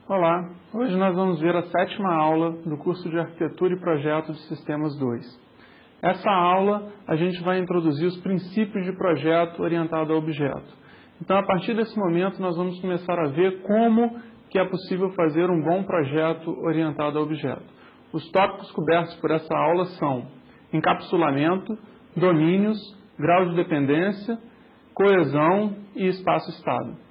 Olá, hoje nós vamos ver a 7ª aula do curso de Arquitetura e Projetos de Sistemas 2. Essa aula a gente vai introduzir os princípios de projeto orientado a objeto. Então, a partir desse momento, nós vamos começar a ver como que é possível fazer um bom projeto orientado a objeto. Os tópicos cobertos por essa aula são encapsulamento, domínios, grau de dependência, coesão e espaço-estado.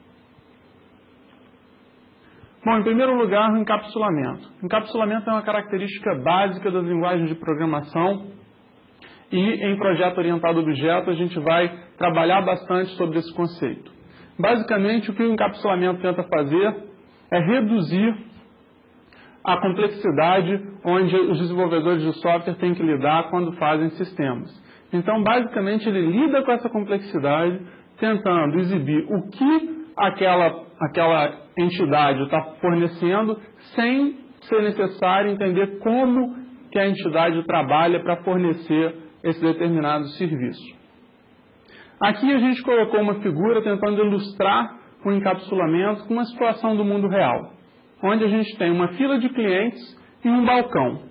Bom, em primeiro lugar, o encapsulamento. Encapsulamento é uma característica básica das linguagens de programação e em projeto orientado a objeto a gente vai trabalhar bastante sobre esse conceito. Basicamente, o que o encapsulamento tenta fazer é reduzir a complexidade onde os desenvolvedores de software têm que lidar quando fazem sistemas. Então, basicamente, ele lida com essa complexidade tentando exibir o que aquela entidade está fornecendo sem ser necessário entender como que a entidade trabalha para fornecer esse determinado serviço. Aqui a gente colocou uma figura tentando ilustrar o encapsulamento com uma situação do mundo real, onde a gente tem uma fila de clientes e um balcão,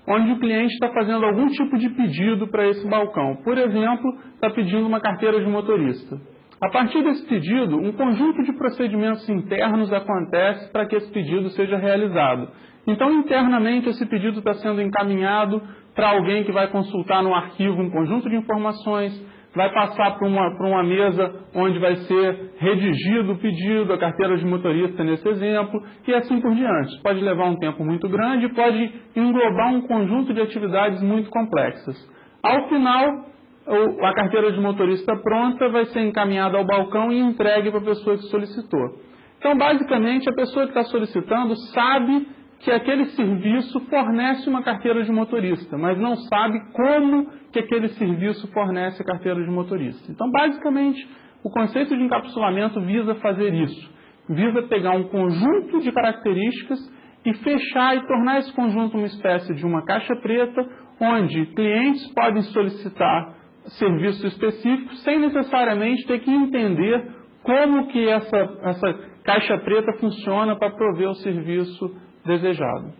onde o cliente está fazendo algum tipo de pedido para esse balcão. Por exemplo, está pedindo uma carteira de motorista. A partir desse pedido, um conjunto de procedimentos internos acontece para que esse pedido seja realizado. Então, internamente, esse pedido está sendo encaminhado para alguém que vai consultar no arquivo um conjunto de informações, vai passar para uma mesa onde vai ser redigido o pedido, a carteira de motorista nesse exemplo, e assim por diante. Pode levar um tempo muito grande, pode englobar um conjunto de atividades muito complexas. Ao final, a carteira de motorista pronta vai ser encaminhada ao balcão e entregue para a pessoa que solicitou. Então, basicamente, a pessoa que está solicitando sabe que aquele serviço fornece uma carteira de motorista, mas não sabe como que aquele serviço fornece a carteira de motorista. Então, basicamente, o conceito de encapsulamento visa fazer isso. Visa pegar um conjunto de características e fechar e tornar esse conjunto uma espécie de uma caixa preta, onde clientes podem solicitar serviços específicos sem necessariamente ter que entender como que essa caixa preta funciona para prover o serviço desejado.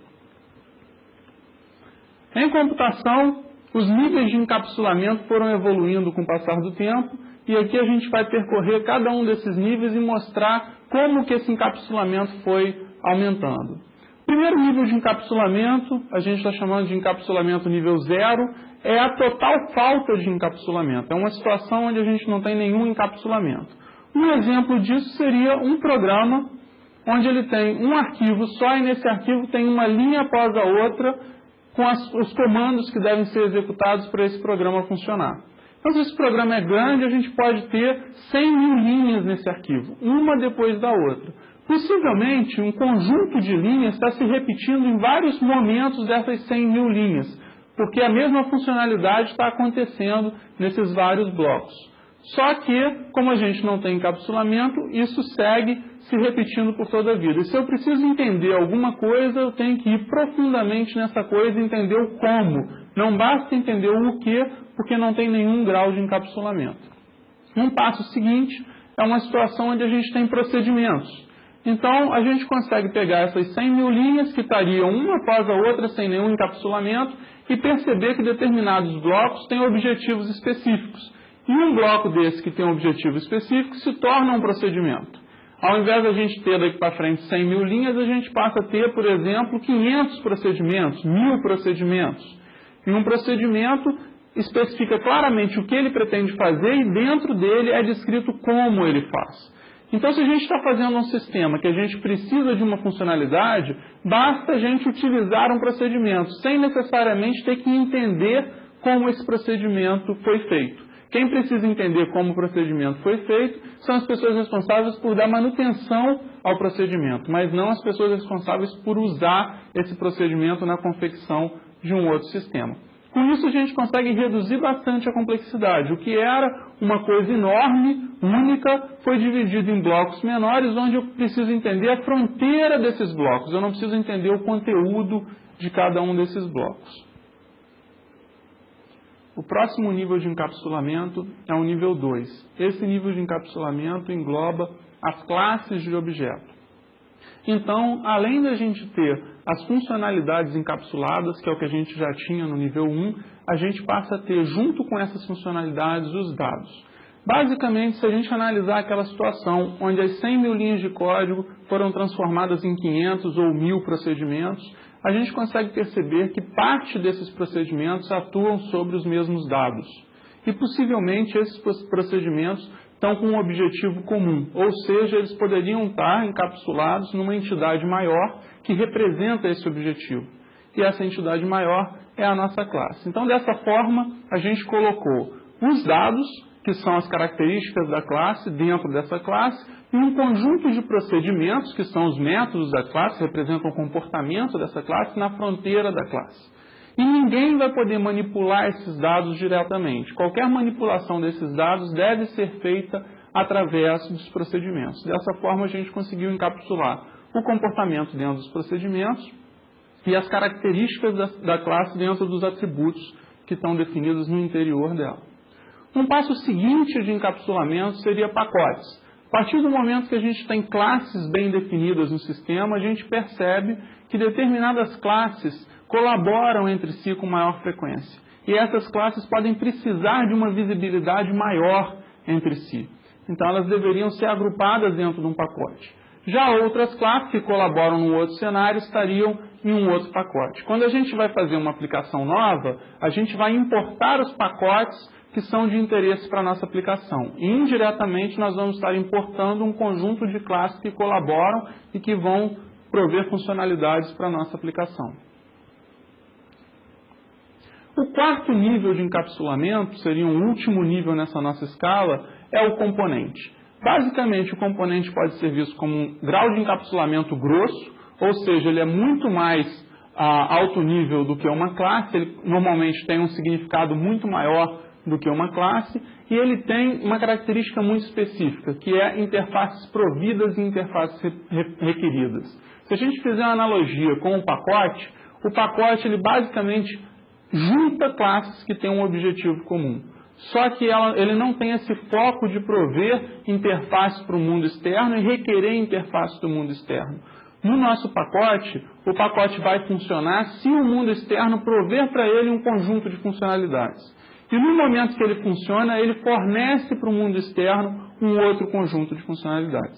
Em computação, os níveis de encapsulamento foram evoluindo com o passar do tempo e aqui a gente vai percorrer cada um desses níveis e mostrar como que esse encapsulamento foi aumentando. O primeiro nível de encapsulamento, a gente está chamando de encapsulamento nível 0, é a total falta de encapsulamento. É uma situação onde a gente não tem nenhum encapsulamento. Um exemplo disso seria um programa onde ele tem um arquivo só e nesse arquivo tem uma linha após a outra com os comandos que devem ser executados para esse programa funcionar. Então, se esse programa é grande, a gente pode ter 100.000 linhas nesse arquivo, uma depois da outra. Possivelmente, um conjunto de linhas está se repetindo em vários momentos dessas 100.000 linhas, porque a mesma funcionalidade está acontecendo nesses vários blocos. Só que, como a gente não tem encapsulamento, isso segue se repetindo por toda a vida. E se eu preciso entender alguma coisa, eu tenho que ir profundamente nessa coisa e entender o como. Não basta entender o que, porque não tem nenhum grau de encapsulamento. Um passo seguinte é uma situação onde a gente tem procedimentos. Então, a gente consegue pegar essas 100.000 linhas que estariam uma após a outra sem nenhum encapsulamento e perceber que determinados blocos têm objetivos específicos. E um bloco desse que tem um objetivo específico se torna um procedimento. Ao invés de a gente ter daqui para frente 100.000 linhas, a gente passa a ter, por exemplo, 500 procedimentos, 1.000 procedimentos. E um procedimento especifica claramente o que ele pretende fazer e dentro dele é descrito como ele faz. Então, se a gente está fazendo um sistema que a gente precisa de uma funcionalidade, basta a gente utilizar um procedimento, sem necessariamente ter que entender como esse procedimento foi feito. Quem precisa entender como o procedimento foi feito são as pessoas responsáveis por dar manutenção ao procedimento, mas não as pessoas responsáveis por usar esse procedimento na confecção de um outro sistema. Com isso, a gente consegue reduzir bastante a complexidade. O que era uma coisa enorme, única, foi dividido em blocos menores, onde eu preciso entender a fronteira desses blocos. Eu não preciso entender o conteúdo de cada um desses blocos. O próximo nível de encapsulamento é o nível 2. Esse nível de encapsulamento engloba as classes de objeto. Então, além da gente ter as funcionalidades encapsuladas, que é o que a gente já tinha no nível 1, a gente passa a ter, junto com essas funcionalidades, os dados. Basicamente, se a gente analisar aquela situação onde as 100 mil linhas de código foram transformadas em 500 ou 1000 procedimentos, a gente consegue perceber que parte desses procedimentos atuam sobre os mesmos dados. E possivelmente esses procedimentos estão com um objetivo comum, ou seja, eles poderiam estar encapsulados numa entidade maior que representa esse objetivo. E essa entidade maior é a nossa classe. Então, dessa forma, a gente colocou os dados, que são as características da classe, dentro dessa classe, e um conjunto de procedimentos, que são os métodos da classe, que representam o comportamento dessa classe, na fronteira da classe. E ninguém vai poder manipular esses dados diretamente. Qualquer manipulação desses dados deve ser feita através dos procedimentos. Dessa forma, a gente conseguiu encapsular o comportamento dentro dos procedimentos e as características da classe dentro dos atributos que estão definidos no interior dela. Um passo seguinte de encapsulamento seria pacotes. A partir do momento que a gente tem classes bem definidas no sistema, a gente percebe que determinadas classes colaboram entre si com maior frequência. E essas classes podem precisar de uma visibilidade maior entre si. Então, elas deveriam ser agrupadas dentro de um pacote. Já outras classes que colaboram num outro cenário estariam em um outro pacote. Quando a gente vai fazer uma aplicação nova, a gente vai importar os pacotes que são de interesse para a nossa aplicação. E, indiretamente, nós vamos estar importando um conjunto de classes que colaboram e que vão prover funcionalidades para a nossa aplicação. O quarto nível de encapsulamento, seria um último nível nessa nossa escala, é o componente. Basicamente, o componente pode ser visto como um grau de encapsulamento grosso, ou seja, ele é muito mais alto nível do que uma classe, ele normalmente tem um significado muito maior do que uma classe, e ele tem uma característica muito específica, que é interfaces providas e interfaces requeridas. Se a gente fizer uma analogia com o pacote ele basicamente junta classes que têm um objetivo comum. Só que ele não tem esse foco de prover interfaces para o mundo externo e requerer interfaces do mundo externo. No nosso pacote, o pacote vai funcionar se o mundo externo prover para ele um conjunto de funcionalidades. E no momento que ele funciona, ele fornece para o mundo externo um outro conjunto de funcionalidades.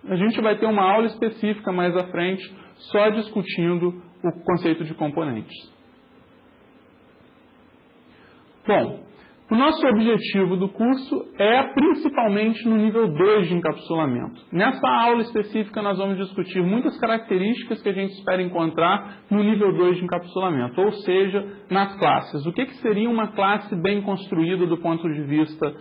A gente vai ter uma aula específica mais à frente, só discutindo o conceito de componentes. Bom, o nosso objetivo do curso é principalmente no nível 2 de encapsulamento. Nessa aula específica nós vamos discutir muitas características que a gente espera encontrar no nível 2 de encapsulamento, ou seja, nas classes. O que seria uma classe bem construída do ponto de vista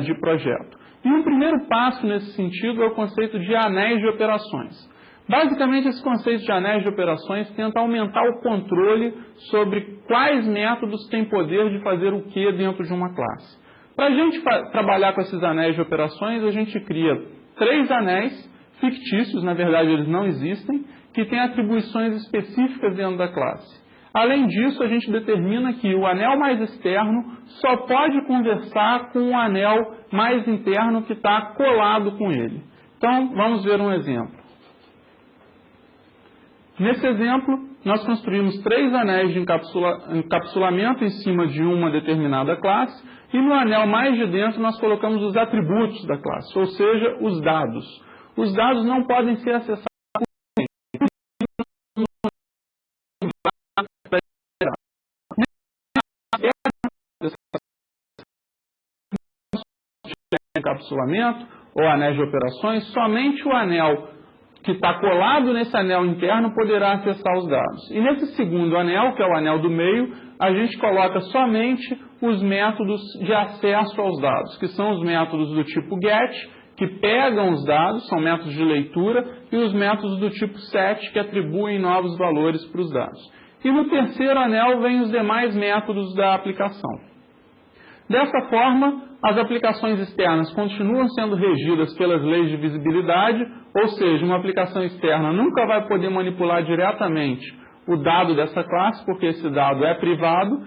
de projeto? E um primeiro passo nesse sentido é o conceito de anéis de operações. Basicamente, esse conceito de anéis de operações tenta aumentar o controle sobre quais métodos têm poder de fazer o que dentro de uma classe. Para a gente trabalhar com esses anéis de operações, a gente cria 3 anéis fictícios, na verdade eles não existem, que têm atribuições específicas dentro da classe. Além disso, a gente determina que o anel mais externo só pode conversar com o anel mais interno que está colado com ele. Então, vamos ver um exemplo. Nesse exemplo, nós construímos 3 anéis de encapsulamento em cima de uma determinada classe e no anel mais de dentro nós colocamos os atributos da classe, ou seja, os dados. Os dados não podem ser acessados por encapsulamento ou anéis de operações, somente o anel que está colado nesse anel interno poderá acessar os dados. E nesse segundo anel, que é o anel do meio, a gente coloca somente os métodos de acesso aos dados, que são os métodos do tipo GET, que pegam os dados, são métodos de leitura, e os métodos do tipo SET, que atribuem novos valores para os dados. E no terceiro anel vem os demais métodos da aplicação. Dessa forma, as aplicações externas continuam sendo regidas pelas leis de visibilidade, ou seja, uma aplicação externa nunca vai poder manipular diretamente o dado dessa classe, porque esse dado é privado.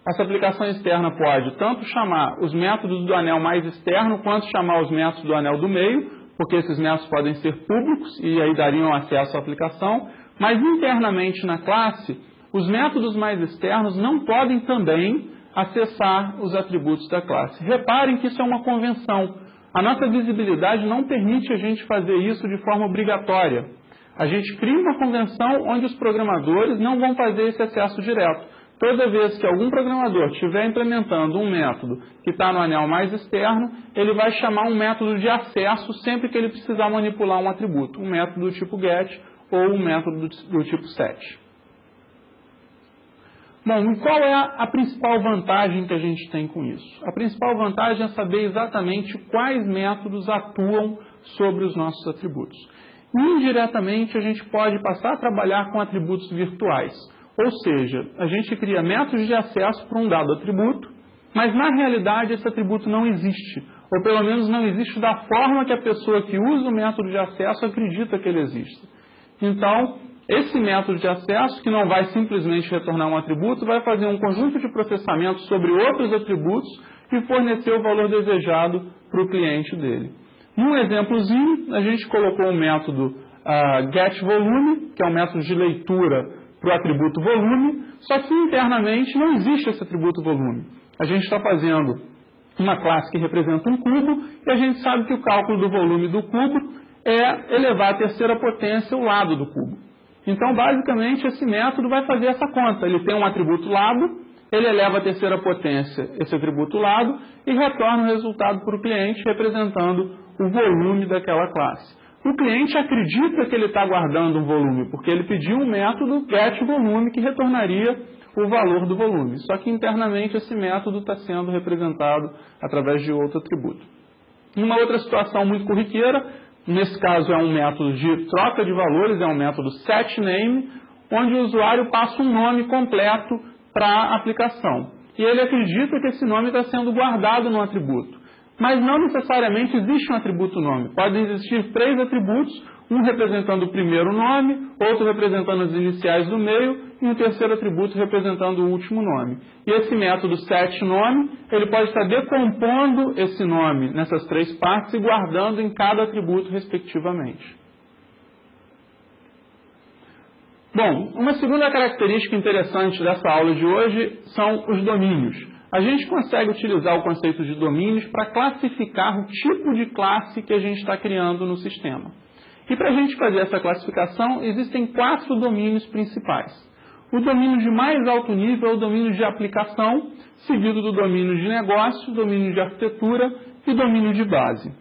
Essa aplicação externa pode tanto chamar os métodos do anel mais externo, quanto chamar os métodos do anel do meio, porque esses métodos podem ser públicos e aí dariam acesso à aplicação, mas internamente na classe, os métodos mais externos não podem também acessar os atributos da classe. Reparem que isso é uma convenção. A nossa visibilidade não permite a gente fazer isso de forma obrigatória. A gente cria uma convenção onde os programadores não vão fazer esse acesso direto. Toda vez que algum programador estiver implementando um método que está no anel mais externo, ele vai chamar um método de acesso sempre que ele precisar manipular um atributo, um método do tipo get ou um método do tipo set. Bom, e qual é a principal vantagem que a gente tem com isso? A principal vantagem é saber exatamente quais métodos atuam sobre os nossos atributos. Indiretamente, a gente pode passar a trabalhar com atributos virtuais. Ou seja, a gente cria métodos de acesso para um dado atributo, mas na realidade esse atributo não existe. Ou pelo menos não existe da forma que a pessoa que usa o método de acesso acredita que ele existe. Então, esse método de acesso, que não vai simplesmente retornar um atributo, vai fazer um conjunto de processamento sobre outros atributos e fornecer o valor desejado para o cliente dele. Num exemplozinho, a gente colocou o método getVolume, que é um método de leitura para o atributo volume, só que internamente não existe esse atributo volume. A gente está fazendo uma classe que representa um cubo e a gente sabe que o cálculo do volume do cubo é elevar a terceira potência o lado do cubo. Então, basicamente, esse método vai fazer essa conta. Ele tem um atributo lado, ele eleva a terceira potência esse atributo lado e retorna o resultado para o cliente representando o volume daquela classe. O cliente acredita que ele está guardando um volume, porque ele pediu um método getVolume que retornaria o valor do volume. Só que internamente esse método está sendo representado através de outro atributo. Uma outra situação muito corriqueira, nesse caso é um método de troca de valores, é um método setName, onde o usuário passa um nome completo para a aplicação. E ele acredita que esse nome está sendo guardado no atributo. Mas não necessariamente existe um atributo nome. Podem existir 3 atributos, um representando o primeiro nome, outro representando as iniciais do meio e um terceiro atributo representando o último nome. E esse método setNome, ele pode estar decompondo esse nome nessas 3 partes e guardando em cada atributo respectivamente. Bom, uma segunda característica interessante dessa aula de hoje são os domínios. A gente consegue utilizar o conceito de domínios para classificar o tipo de classe que a gente está criando no sistema. E para a gente fazer essa classificação, existem 4 domínios principais. O domínio de mais alto nível é o domínio de aplicação, seguido do domínio de negócio, domínio de arquitetura e domínio de base.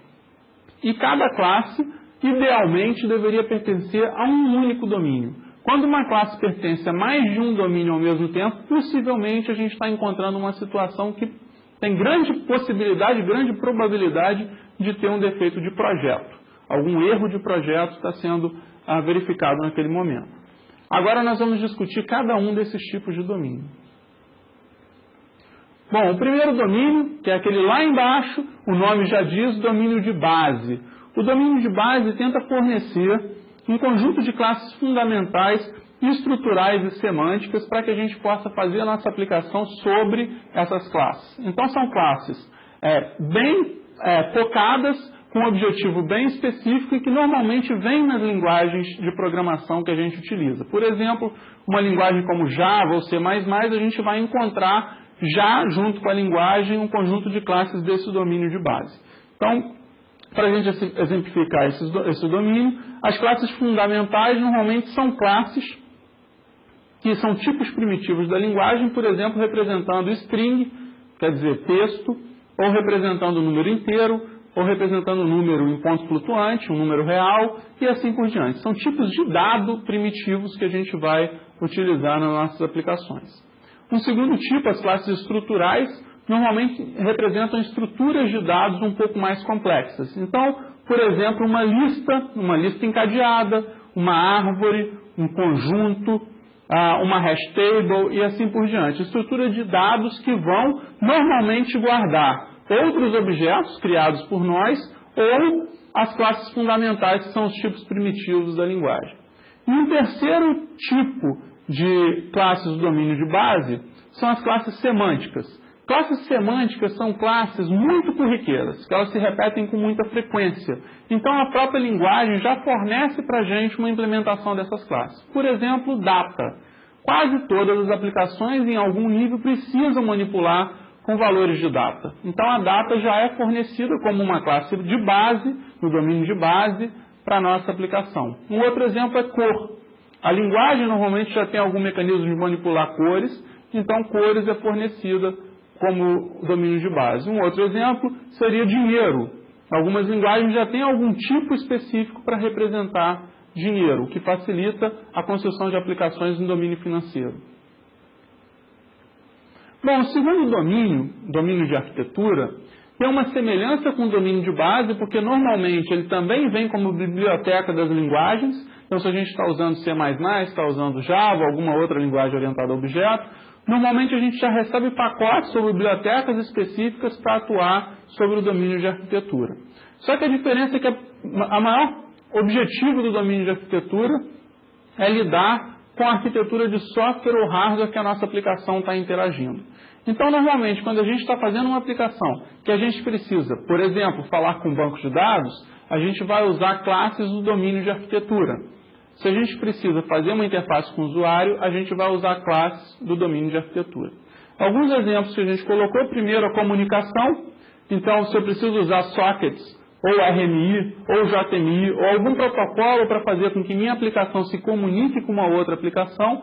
E cada classe, idealmente, deveria pertencer a um único domínio. Quando uma classe pertence a mais de um domínio ao mesmo tempo, possivelmente a gente está encontrando uma situação que tem grande possibilidade, grande probabilidade de ter um defeito de projeto. Algum erro de projeto está sendo verificado naquele momento. Agora nós vamos discutir cada um desses tipos de domínio. Bom, o primeiro domínio, que é aquele lá embaixo, o nome já diz, domínio de base. O domínio de base tenta fornecer um conjunto de classes fundamentais, estruturais e semânticas para que a gente possa fazer a nossa aplicação sobre essas classes. Então são classes bem focadas, com um objetivo bem específico e que normalmente vêm nas linguagens de programação que a gente utiliza. Por exemplo, uma linguagem como Java ou C++, a gente vai encontrar já junto com a linguagem um conjunto de classes desse domínio de base. Então, para a gente exemplificar esse domínio, as classes fundamentais normalmente são classes que são tipos primitivos da linguagem, por exemplo, representando string, quer dizer texto, ou representando o número inteiro, ou representando o número em ponto flutuante, um número real, e assim por diante. São tipos de dado primitivos que a gente vai utilizar nas nossas aplicações. Um segundo tipo, as classes estruturais, normalmente representam estruturas de dados um pouco mais complexas. Então, por exemplo, uma lista encadeada, uma árvore, um conjunto, uma hash table e assim por diante. Estrutura de dados que vão normalmente guardar outros objetos criados por nós ou as classes fundamentais, que são os tipos primitivos da linguagem. E um terceiro tipo de classes do domínio de base são as classes semânticas. Classes semânticas são classes muito corriqueiras, que elas se repetem com muita frequência. Então, a própria linguagem já fornece para a gente uma implementação dessas classes. Por exemplo, data. Quase todas as aplicações, em algum nível, precisam manipular com valores de data. Então, a data já é fornecida como uma classe de base, no domínio de base, para a nossa aplicação. Um outro exemplo é cor. A linguagem normalmente já tem algum mecanismo de manipular cores, então cores é fornecida como domínio de base. Um outro exemplo seria dinheiro. Algumas linguagens já têm algum tipo específico para representar dinheiro, o que facilita a construção de aplicações no domínio financeiro. Bom, o segundo domínio de arquitetura, tem uma semelhança com o domínio de base, porque normalmente ele também vem como biblioteca das linguagens. Então, se a gente está usando C++, está usando Java, alguma outra linguagem orientada a objeto, normalmente a gente já recebe pacotes sobre bibliotecas específicas para atuar sobre o domínio de arquitetura. Só que a diferença é que a maior objetivo do domínio de arquitetura é lidar com a arquitetura de software ou hardware que a nossa aplicação está interagindo. Então, normalmente, quando a gente está fazendo uma aplicação que a gente precisa, por exemplo, falar com bancos de dados, a gente vai usar classes do domínio de arquitetura. Se a gente precisa fazer uma interface com o usuário, a gente vai usar classes do domínio de arquitetura. Alguns exemplos que a gente colocou, primeiro a comunicação. Então, se eu preciso usar sockets, ou RMI, ou JMI, ou algum protocolo para fazer com que minha aplicação se comunique com uma outra aplicação,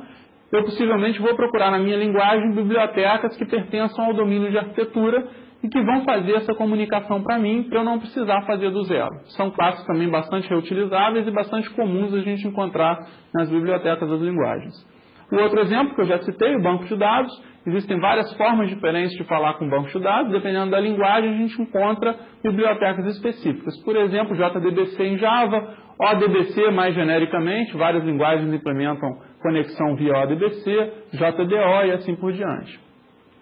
eu possivelmente vou procurar na minha linguagem bibliotecas que pertençam ao domínio de arquitetura e que vão fazer essa comunicação para mim, para eu não precisar fazer do zero. São classes também bastante reutilizáveis e bastante comuns a gente encontrar nas bibliotecas das linguagens. O outro exemplo que eu já citei, o banco de dados. Existem várias formas diferentes de falar com banco de dados. Dependendo da linguagem, a gente encontra bibliotecas específicas. Por exemplo, JDBC em Java, ODBC mais genericamente. Várias linguagens implementam conexão via ODBC, JDO e assim por diante.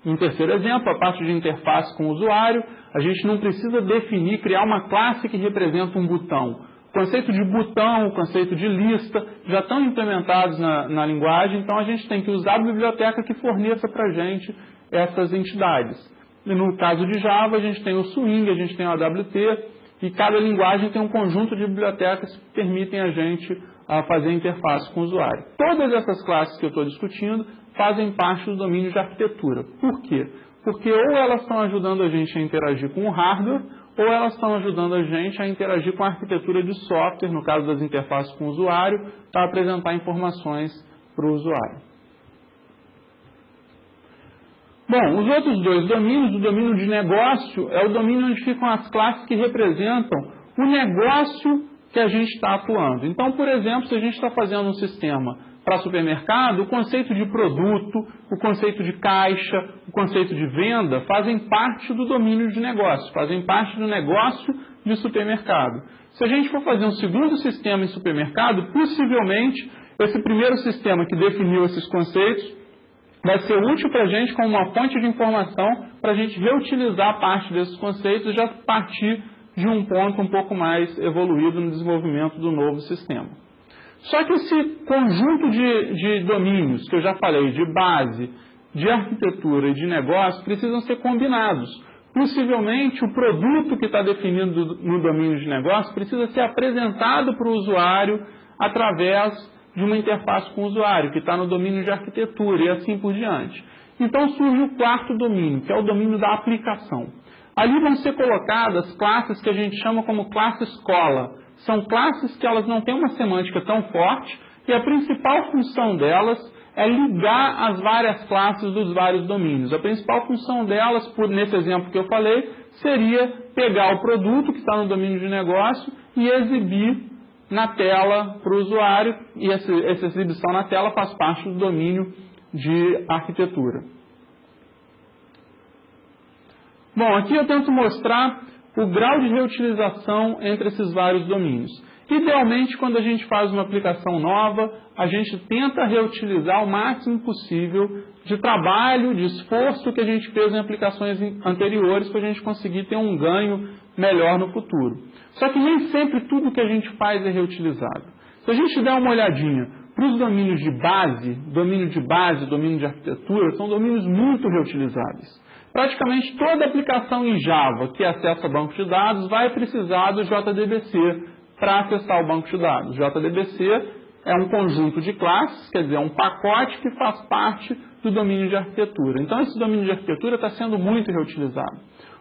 Um terceiro exemplo, a parte de interface com o usuário. A gente não precisa definir, criar uma classe que representa um botão. O conceito de botão, o conceito de lista, já estão implementados na linguagem, então a gente tem que usar a biblioteca que forneça para a gente essas entidades. E no caso de Java, a gente tem o Swing, a gente tem o AWT, e cada linguagem tem um conjunto de bibliotecas que permitem a gente fazer interface com o usuário. Todas essas classes que eu estou discutindo fazem parte do domínio de arquitetura. Por quê? Porque ou elas estão ajudando a gente a interagir com o hardware, ou elas estão ajudando a gente a interagir com a arquitetura de software, no caso das interfaces com o usuário, para apresentar informações para o usuário. Bom, os outros dois domínios, o domínio de negócio, é o domínio onde ficam as classes que representam o negócio que a gente está atuando. Então, por exemplo, se a gente está fazendo um sistema para supermercado, o conceito de produto, o conceito de caixa, o conceito de venda fazem parte do domínio de negócio, fazem parte do negócio de supermercado. Se a gente for fazer um segundo sistema em supermercado, possivelmente esse primeiro sistema que definiu esses conceitos vai ser útil para a gente como uma fonte de informação para a gente reutilizar parte desses conceitos e já partir de um ponto um pouco mais evoluído no desenvolvimento do novo sistema. Só que esse conjunto de domínios que eu já falei, de base, de arquitetura e de negócio, precisam ser combinados. Possivelmente, o produto que está definido no domínio de negócio precisa ser apresentado para o usuário através de uma interface com o usuário, que está no domínio de arquitetura e assim por diante. Então surge o quarto domínio, que é o domínio da aplicação. Ali vão ser colocadas classes que a gente chama como classe escola. São classes que elas não têm uma semântica tão forte e a principal função delas é ligar as várias classes dos vários domínios. A principal função delas, nesse exemplo que eu falei, seria pegar o produto que está no domínio de negócio e exibir na tela para o usuário, e essa exibição na tela faz parte do domínio de arquitetura. Bom, aqui eu tento mostrar o grau de reutilização entre esses vários domínios. Idealmente, quando a gente faz uma aplicação nova, a gente tenta reutilizar o máximo possível de trabalho, de esforço que a gente fez em aplicações anteriores para a gente conseguir ter um ganho melhor no futuro. Só que nem sempre tudo que a gente faz é reutilizado. Se a gente der uma olhadinha para os domínios de base, domínio de arquitetura, são domínios muito reutilizáveis. praticamente toda aplicação em Java que acessa banco de dados vai precisar do JDBC para acessar o banco de dados. O JDBC é um conjunto de classes, quer dizer, é um pacote que faz parte do domínio de arquitetura. Então, esse domínio de arquitetura está sendo muito reutilizado.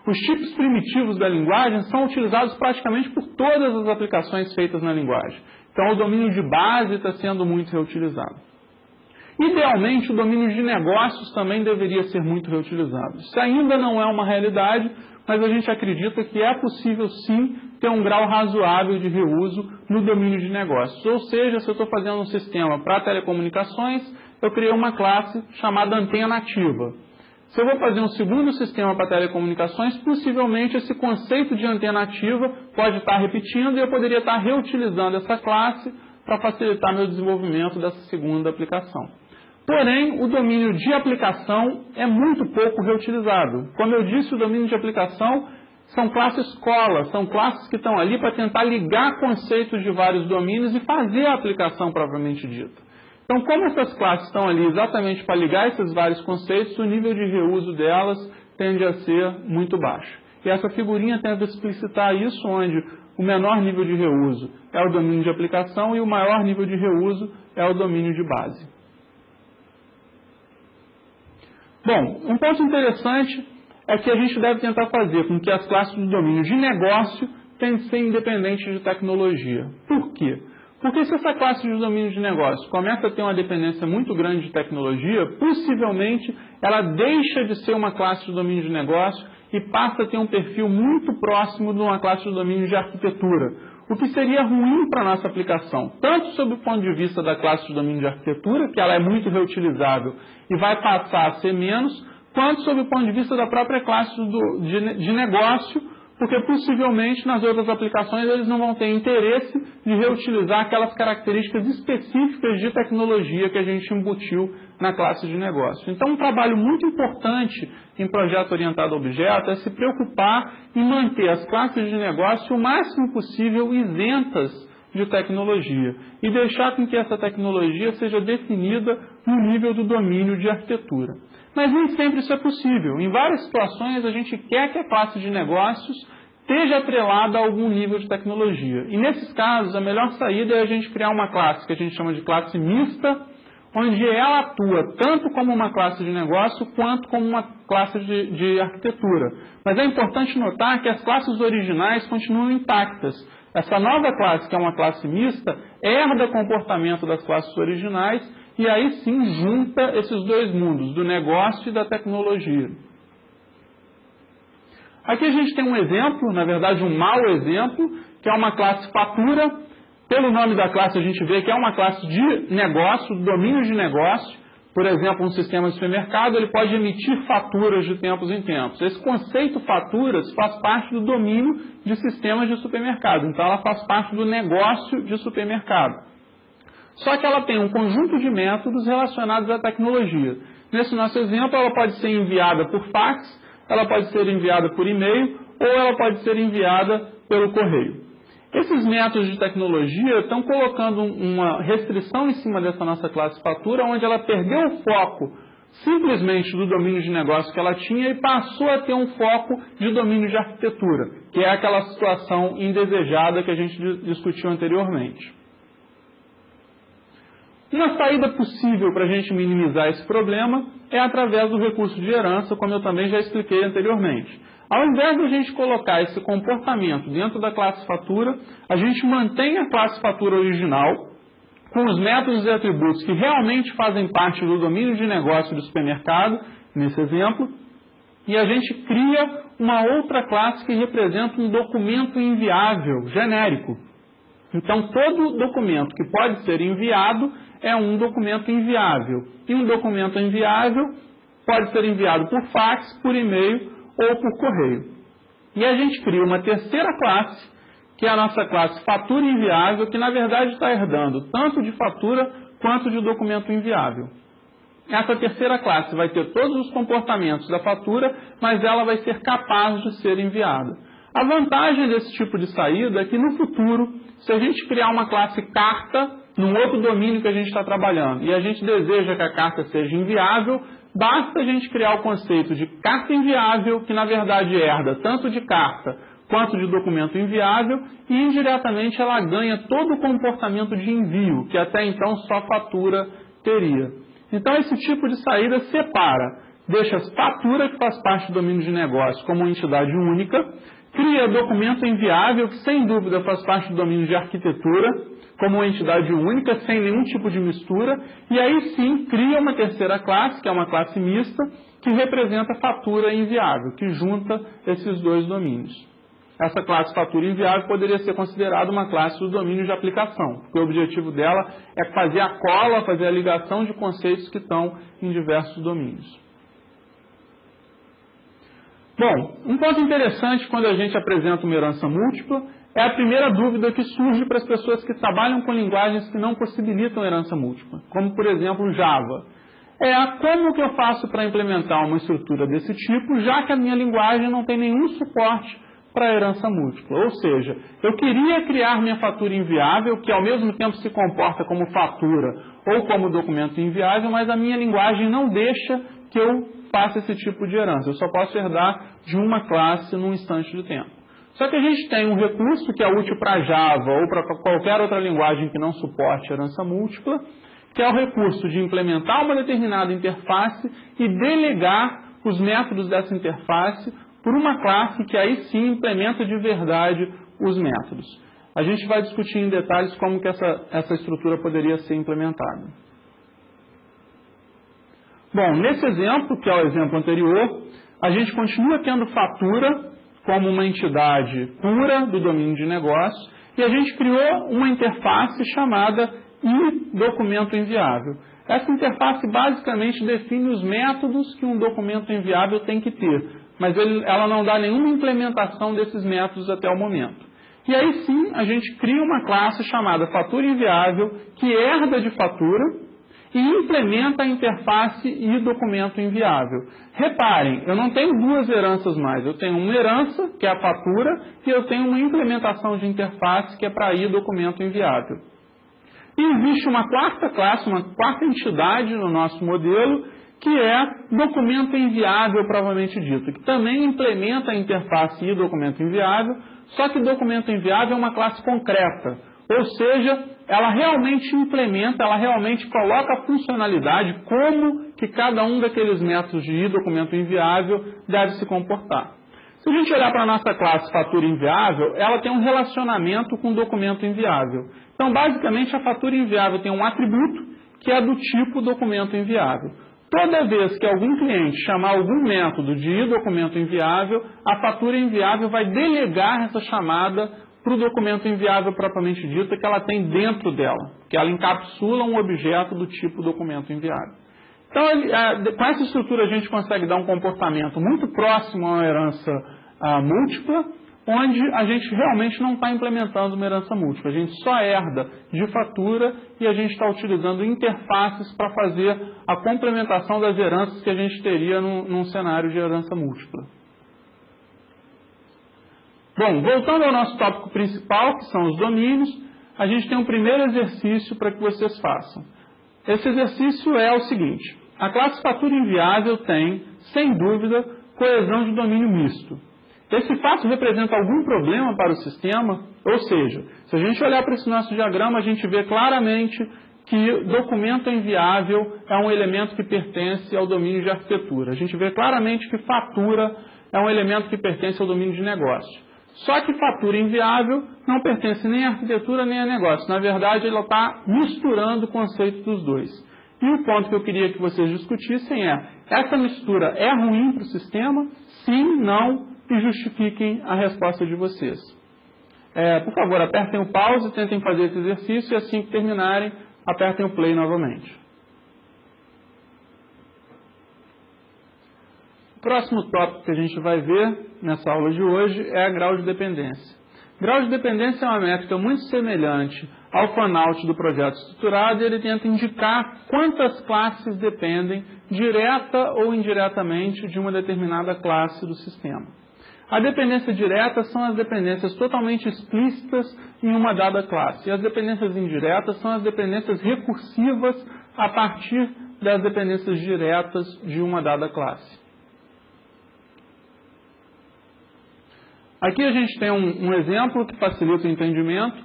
Os tipos primitivos da linguagem são utilizados praticamente por todas as aplicações feitas na linguagem. Então, o domínio de base está sendo muito reutilizado. Idealmente, o domínio de negócios também deveria ser muito reutilizado. Isso ainda não é uma realidade, mas a gente acredita que é possível sim ter um grau razoável de reuso no domínio de negócios. Ou seja, se eu estou fazendo um sistema para telecomunicações, eu criei uma classe chamada antena ativa. Se eu vou fazer um segundo sistema para telecomunicações, possivelmente esse conceito de antena ativa pode estar repetindo e eu poderia estar reutilizando essa classe para facilitar meu desenvolvimento dessa segunda aplicação. Porém, o domínio de aplicação é muito pouco reutilizado. Como eu disse, o domínio de aplicação são classes escola, são classes que estão ali para tentar ligar conceitos de vários domínios e fazer a aplicação propriamente dita. Então, como essas classes estão ali exatamente para ligar esses vários conceitos, o nível de reuso delas tende a ser muito baixo. E essa figurinha tenta explicitar isso, onde o menor nível de reuso é o domínio de aplicação e o maior nível de reuso é o domínio de base. Bom, um ponto interessante é que a gente deve tentar fazer com que as classes do domínio de negócio tenham que ser independentes de tecnologia. Por quê? Porque se essa classe de domínio de negócio começa a ter uma dependência muito grande de tecnologia, possivelmente ela deixa de ser uma classe de domínio de negócio e passa a ter um perfil muito próximo de uma classe de domínio de arquitetura, o que seria ruim para a nossa aplicação, tanto sob o ponto de vista da classe de domínio de arquitetura, que ela é muito reutilizável e vai passar a ser menos, quanto sob o ponto de vista da própria classe de negócio, porque possivelmente nas outras aplicações eles não vão ter interesse de reutilizar aquelas características específicas de tecnologia que a gente embutiu na classe de negócio. Então, um trabalho muito importante em projeto orientado a objeto é se preocupar em manter as classes de negócio o máximo possível isentas de tecnologia e deixar com que essa tecnologia seja definida no nível do domínio de arquitetura. Mas nem sempre isso é possível. Em várias situações, a gente quer que a classe de negócios esteja atrelada a algum nível de tecnologia. E nesses casos, a melhor saída é a gente criar uma classe que a gente chama de classe mista, onde ela atua tanto como uma classe de negócio quanto como uma classe de arquitetura. Mas é importante notar que as classes originais continuam intactas. Essa nova classe, que é uma classe mista, herda comportamento das classes originais e aí sim junta esses dois mundos, do negócio e da tecnologia. Aqui a gente tem um exemplo, na verdade um mau exemplo, que é uma classe fatura. Pelo nome da classe a gente vê que é uma classe de negócio, domínio de negócio. Por exemplo, um sistema de supermercado, ele pode emitir faturas de tempos em tempos. Esse conceito faturas faz parte do domínio de sistemas de supermercado. Então ela faz parte do negócio de supermercado. Só que ela tem um conjunto de métodos relacionados à tecnologia. Nesse nosso exemplo, ela pode ser enviada por fax, ela pode ser enviada por e-mail ou ela pode ser enviada pelo correio. Esses métodos de tecnologia estão colocando uma restrição em cima dessa nossa classe fatura, onde ela perdeu o foco simplesmente do domínio de negócio que ela tinha e passou a ter um foco de domínio de arquitetura, que é aquela situação indesejada que a gente discutiu anteriormente. Uma saída possível para a gente minimizar esse problema é através do recurso de herança, como eu também já expliquei anteriormente. Ao invés de a gente colocar esse comportamento dentro da classe fatura, a gente mantém a classe fatura original, com os métodos e atributos que realmente fazem parte do domínio de negócio do supermercado, nesse exemplo, e a gente cria uma outra classe que representa um documento enviável, genérico. Então, todo documento que pode ser enviado é um documento enviável. E um documento enviável pode ser enviado por fax, por e-mail ou por correio. E a gente cria uma terceira classe, que é a nossa classe fatura enviável, que na verdade está herdando tanto de fatura quanto de documento enviável. Essa terceira classe vai ter todos os comportamentos da fatura, mas ela vai ser capaz de ser enviada. A vantagem desse tipo de saída é que no futuro, se a gente criar uma classe carta num outro domínio que a gente está trabalhando e a gente deseja que a carta seja enviável, basta a gente criar o conceito de carta inviável, que na verdade herda tanto de carta quanto de documento inviável, e indiretamente ela ganha todo o comportamento de envio, que até então só fatura teria. Então esse tipo de saída separa, deixa a fatura, que faz parte do domínio de negócio, como uma entidade única, cria documento inviável, que sem dúvida faz parte do domínio de arquitetura, como uma entidade única, sem nenhum tipo de mistura, e aí sim cria uma terceira classe, que é uma classe mista, que representa a fatura inviável, que junta esses dois domínios. Essa classe fatura inviável poderia ser considerada uma classe do domínio de aplicação, porque o objetivo dela é fazer a cola, fazer a ligação de conceitos que estão em diversos domínios. Bom, um ponto interessante quando a gente apresenta uma herança múltipla é a primeira dúvida que surge para as pessoas que trabalham com linguagens que não possibilitam herança múltipla, como por exemplo Java. Como que eu faço para implementar uma estrutura desse tipo, já que a minha linguagem não tem nenhum suporte para a herança múltipla. Ou seja, eu queria criar minha fatura inviável, que ao mesmo tempo se comporta como fatura ou como documento inviável, mas a minha linguagem não deixa que eu faça esse tipo de herança. Eu só posso herdar de uma classe num instante de tempo. Só que a gente tem um recurso que é útil para Java ou para qualquer outra linguagem que não suporte herança múltipla, que é o recurso de implementar uma determinada interface e delegar os métodos dessa interface por uma classe que aí sim implementa de verdade os métodos. A gente vai discutir em detalhes como que essa estrutura poderia ser implementada. Bom, nesse exemplo, que é o exemplo anterior, a gente continua tendo fatura como uma entidade pura do domínio de negócio e a gente criou uma interface chamada documento inviável. Essa interface basicamente define os métodos que um documento inviável tem que ter, mas ela não dá nenhuma implementação desses métodos até o momento. E aí sim, a gente cria uma classe chamada fatura inviável, que herda de fatura e implementa a interface e documento inviável. Reparem, eu não tenho duas heranças mais, eu tenho uma herança, que é a fatura, e eu tenho uma implementação de interface, que é para documento inviável. E existe uma quarta classe, uma quarta entidade no nosso modelo, que é documento inviável propriamente dito, que também implementa a interface e documento inviável, só que documento inviável é uma classe concreta, ou seja, ela realmente implementa, ela realmente coloca a funcionalidade como que cada um daqueles métodos de documento inviável deve se comportar. Se a gente olhar para a nossa classe fatura inviável, ela tem um relacionamento com o documento inviável. Então, basicamente, a fatura inviável tem um atributo que é do tipo documento inviável. Toda vez que algum cliente chamar algum método de documento inviável, a fatura inviável vai delegar essa chamada para o documento inviável propriamente dito que ela tem dentro dela, que ela encapsula um objeto do tipo documento inviável. Então, com essa estrutura a gente consegue dar um comportamento muito próximo a uma herança múltipla, onde a gente realmente não está implementando uma herança múltipla. A gente só herda de fatura e a gente está utilizando interfaces para fazer a complementação das heranças que a gente teria num cenário de herança múltipla. Bom, voltando ao nosso tópico principal, que são os domínios, a gente tem um primeiro exercício para que vocês façam. Esse exercício é o seguinte: a classe fatura inviável tem, sem dúvida, coesão de domínio misto. Esse fato representa algum problema para o sistema? Ou seja, se a gente olhar para esse nosso diagrama, a gente vê claramente que documento inviável é um elemento que pertence ao domínio de arquitetura. A gente vê claramente que fatura é um elemento que pertence ao domínio de negócio. Só que fatura inviável não pertence nem à arquitetura nem a negócio. Na verdade, ela está misturando o conceito dos dois. E o ponto que eu queria que vocês discutissem é: essa mistura é ruim para o sistema? Sim, não? E justifiquem a resposta de vocês. Por favor, apertem o pause, tentem fazer esse exercício e assim que terminarem, apertem o play novamente. O próximo tópico que a gente vai ver nessa aula de hoje é grau de dependência. Grau de dependência é uma métrica muito semelhante ao fan-out do projeto estruturado e ele tenta indicar quantas classes dependem, direta ou indiretamente, de uma determinada classe do sistema. A dependência direta são as dependências totalmente explícitas em uma dada classe. E as dependências indiretas são as dependências recursivas a partir das dependências diretas de uma dada classe. Aqui a gente tem um exemplo que facilita o entendimento.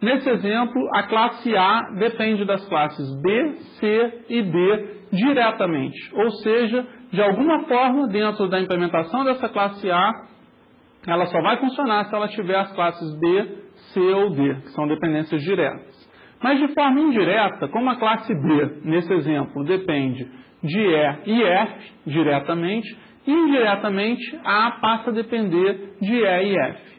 Nesse exemplo, a classe A depende das classes B, C e D diretamente. Ou seja, de alguma forma, dentro da implementação dessa classe A, ela só vai funcionar se ela tiver as classes B, C ou D, que são dependências diretas. Mas de forma indireta, como a classe B, nesse exemplo, depende de E e F diretamente, indiretamente A passa a depender de E e F.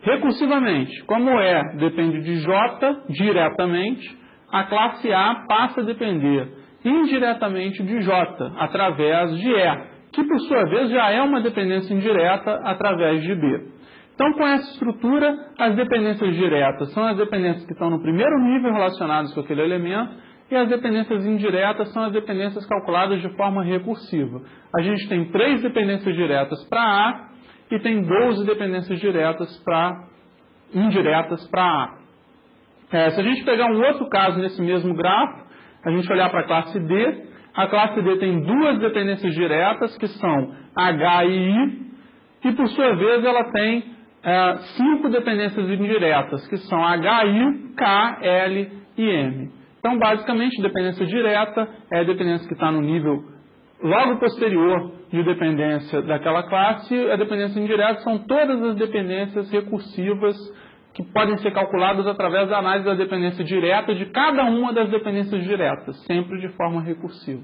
Recursivamente, como E depende de J diretamente, a classe A passa a depender indiretamente de J, através de E, que por sua vez já é uma dependência indireta através de B. Então, com essa estrutura, as dependências diretas são as dependências que estão no primeiro nível relacionadas com aquele elemento, e as dependências indiretas são as dependências calculadas de forma recursiva. A gente tem 3 dependências diretas para A e tem 12 dependências indiretas para A. Se a gente pegar um outro caso nesse mesmo grafo, a gente olhar para a classe D, a classe D tem 2 dependências diretas, que são H e I, e por sua vez ela tem 5 dependências indiretas, que são HI, K, L e M. Então, basicamente, dependência direta é a dependência que está no nível logo posterior de dependência daquela classe, e a dependência indireta são todas as dependências recursivas que podem ser calculadas através da análise da dependência direta de cada uma das dependências diretas, sempre de forma recursiva.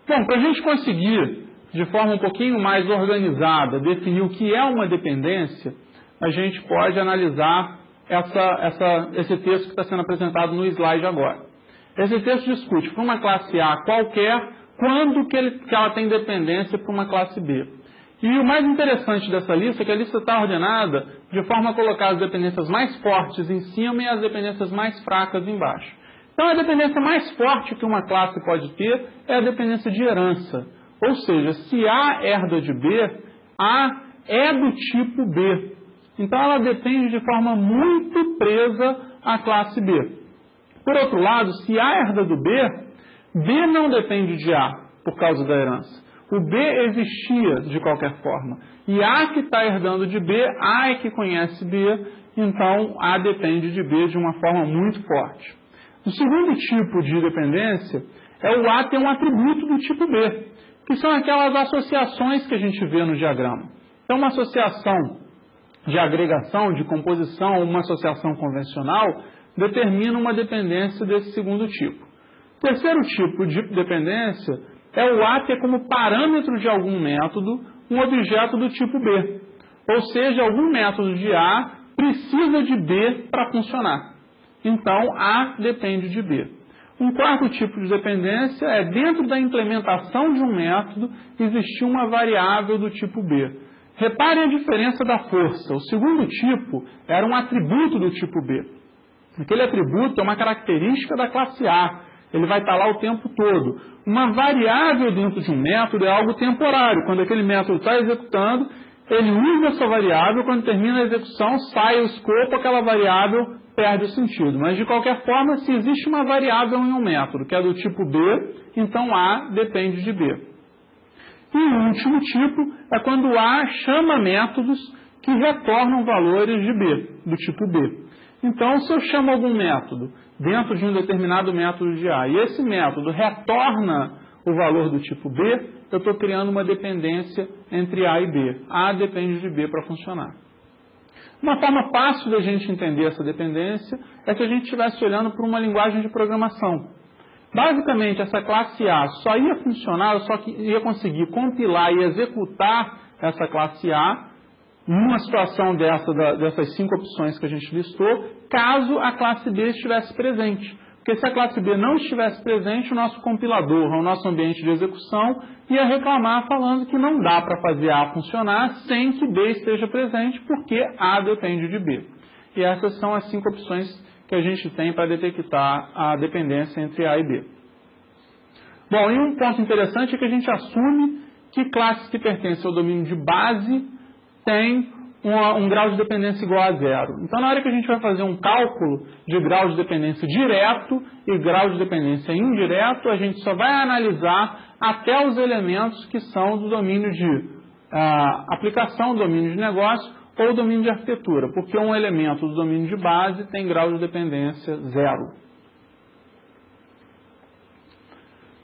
Bom, para a gente conseguir, de forma um pouquinho mais organizada, definir o que é uma dependência, a gente pode analisar esse texto que está sendo apresentado no slide agora. Esse texto discute para uma classe A qualquer, quando que ela tem dependência para uma classe B. E o mais interessante dessa lista é que a lista está ordenada de forma a colocar as dependências mais fortes em cima e as dependências mais fracas embaixo. Então, a dependência mais forte que uma classe pode ter é a dependência de herança. Ou seja, se A herda de B, A é do tipo B. Então, ela depende de forma muito presa à classe B. Por outro lado, se A herda do B, B não depende de A por causa da herança. O B existia de qualquer forma. E A que está herdando de B, A é que conhece B, então A depende de B de uma forma muito forte. O segundo tipo de dependência é o A ter um atributo do tipo B, que são aquelas associações que a gente vê no diagrama. Então, uma associação de agregação, de composição, uma associação convencional, determina uma dependência desse segundo tipo. O terceiro tipo de dependência é o A ter como parâmetro de algum método um objeto do tipo B. Ou seja, algum método de A precisa de B para funcionar. Então, A depende de B. Um quarto tipo de dependência é, dentro da implementação de um método, existir uma variável do tipo B. Reparem a diferença da força. O segundo tipo era um atributo do tipo B. Aquele atributo é uma característica da classe A. Ele vai estar lá o tempo todo. Uma variável dentro de um método é algo temporário. Quando aquele método está executando, ele usa essa variável, quando termina a execução, sai o escopo, aquela variável perde o sentido. Mas, de qualquer forma, se existe uma variável em um método, que é do tipo B, então A depende de B. E o último tipo é quando A chama métodos que retornam valores de B, do tipo B. Então, se eu chamo algum método dentro de um determinado método de A, e esse método retorna o valor do tipo B, eu estou criando uma dependência entre A e B. A depende de B para funcionar. Uma forma fácil da gente entender essa dependência é que a gente estivesse olhando para uma linguagem de programação. Basicamente, essa classe A só ia funcionar, eu só ia conseguir compilar e executar essa classe A numa situação dessas 5 opções que a gente listou, caso a classe B estivesse presente. Porque se a classe B não estivesse presente, o nosso compilador, o nosso ambiente de execução, ia reclamar falando que não dá para fazer A funcionar sem que B esteja presente, porque A depende de B. E essas são as 5 opções que a gente tem para detectar a dependência entre A e B. Bom, e um ponto interessante é que a gente assume que classes que pertencem ao domínio de base têm um grau de dependência igual a 0. Então, na hora que a gente vai fazer um cálculo de grau de dependência direto e grau de dependência indireto, a gente só vai analisar até os elementos que são do domínio de aplicação, domínio de negócio ou domínio de arquitetura, porque um elemento do domínio de base tem grau de dependência 0.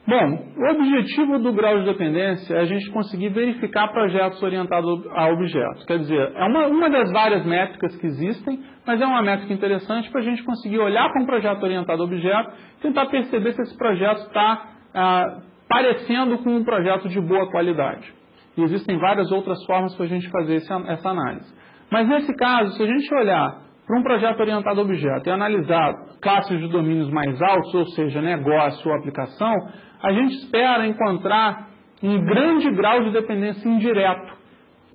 Bom, o objetivo do grau de dependência é a gente conseguir verificar projetos orientados a objetos. Quer dizer, é uma das várias métricas que existem, mas é uma métrica interessante para a gente conseguir olhar para um projeto orientado a objeto e tentar perceber se esse projeto está parecendo com um projeto de boa qualidade. E existem várias outras formas para a gente fazer essa análise. Mas nesse caso, se a gente olhar para um projeto orientado a objeto e analisar classes de domínios mais altos, ou seja, negócio ou aplicação, a gente espera encontrar um grande grau de dependência indireto.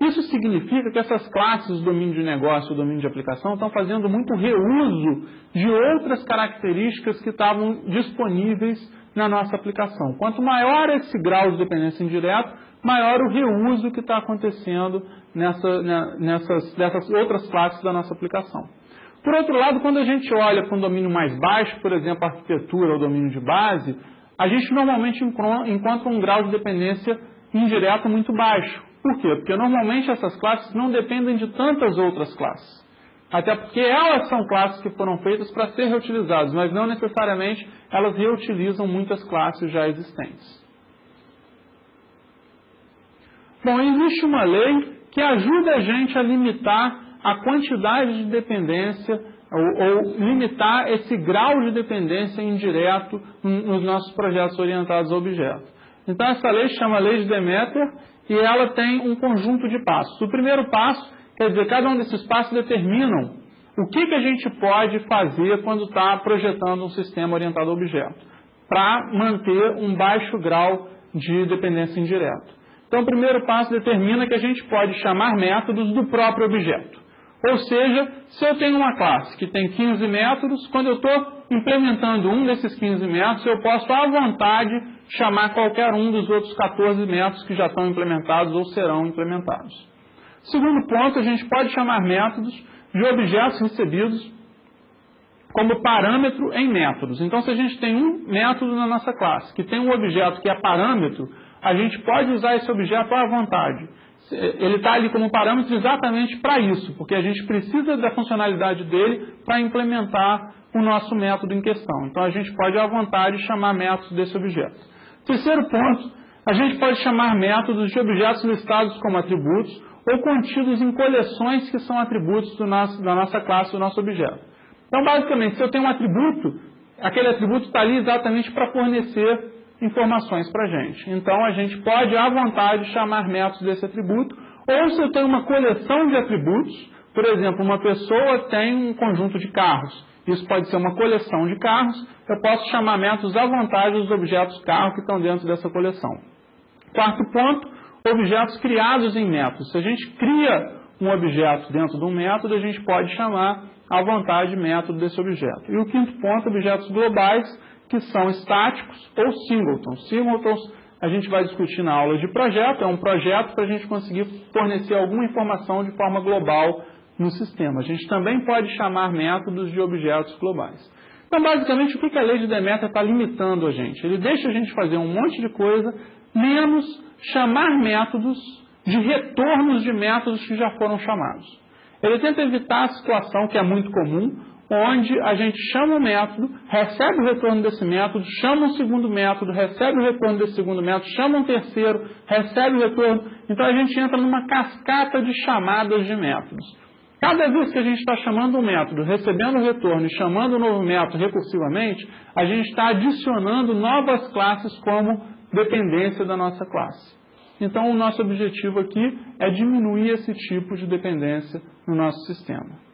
Isso significa que essas classes do domínio de negócio e do domínio de aplicação estão fazendo muito reuso de outras características que estavam disponíveis na nossa aplicação. Quanto maior esse grau de dependência indireto, maior o reuso que está acontecendo dessas outras classes da nossa aplicação. Por outro lado, quando a gente olha para um domínio mais baixo, por exemplo, arquitetura ou domínio de base, a gente normalmente encontra um grau de dependência indireto muito baixo. Por quê? Porque normalmente essas classes não dependem de tantas outras classes. Até porque elas são classes que foram feitas para ser reutilizadas, mas não necessariamente elas reutilizam muitas classes já existentes. Bom, existe uma lei que ajuda a gente a limitar a quantidade de dependência ou limitar esse grau de dependência indireto nos nossos projetos orientados a objetos. Então, essa lei chama Lei de Deméter e ela tem um conjunto de passos. O primeiro passo, quer dizer, cada um desses passos determinam o que a gente pode fazer quando está projetando um sistema orientado a objeto, para manter um baixo grau de dependência indireta. Então, o primeiro passo determina que a gente pode chamar métodos do próprio objeto. Ou seja, se eu tenho uma classe que tem 15 métodos, quando eu estou implementando um desses 15 métodos, eu posso, à vontade, chamar qualquer um dos outros 14 métodos que já estão implementados ou serão implementados. Segundo ponto, a gente pode chamar métodos de objetos recebidos como parâmetro em métodos. Então, se a gente tem um método na nossa classe que tem um objeto que é parâmetro, a gente pode usar esse objeto à vontade. Ele está ali como parâmetro exatamente para isso, porque a gente precisa da funcionalidade dele para implementar o nosso método em questão. Então, a gente pode à vontade chamar métodos desse objeto. Terceiro ponto, a gente pode chamar métodos de objetos listados como atributos ou contidos em coleções que são atributos da nossa classe, do nosso objeto. Então, basicamente, se eu tenho um atributo, aquele atributo está ali exatamente para fornecer informações para a gente. Então, a gente pode, à vontade, chamar métodos desse atributo. Ou se eu tenho uma coleção de atributos, por exemplo, uma pessoa tem um conjunto de carros. Isso pode ser uma coleção de carros. Eu posso chamar métodos à vontade dos objetos carro que estão dentro dessa coleção. Quarto ponto, objetos criados em métodos. Se a gente cria um objeto dentro de um método, a gente pode chamar à vontade método desse objeto. E o quinto ponto, objetos globais, que são estáticos ou singletons. Singletons a gente vai discutir na aula de projeto, é um projeto para a gente conseguir fornecer alguma informação de forma global no sistema. A gente também pode chamar métodos de objetos globais. Então, basicamente, o que a Lei de Deméter está limitando a gente? Ele deixa a gente fazer um monte de coisa, menos chamar métodos de retornos de métodos que já foram chamados. Ele tenta evitar a situação que é muito comum, onde a gente chama um método, recebe o retorno desse método, chama um segundo método, recebe o retorno desse segundo método, chama um terceiro, recebe o retorno. Então, a gente entra numa cascata de chamadas de métodos. Cada vez que a gente está chamando um método, recebendo o retorno e chamando um novo método recursivamente, a gente está adicionando novas classes como dependência da nossa classe. Então, o nosso objetivo aqui é diminuir esse tipo de dependência no nosso sistema.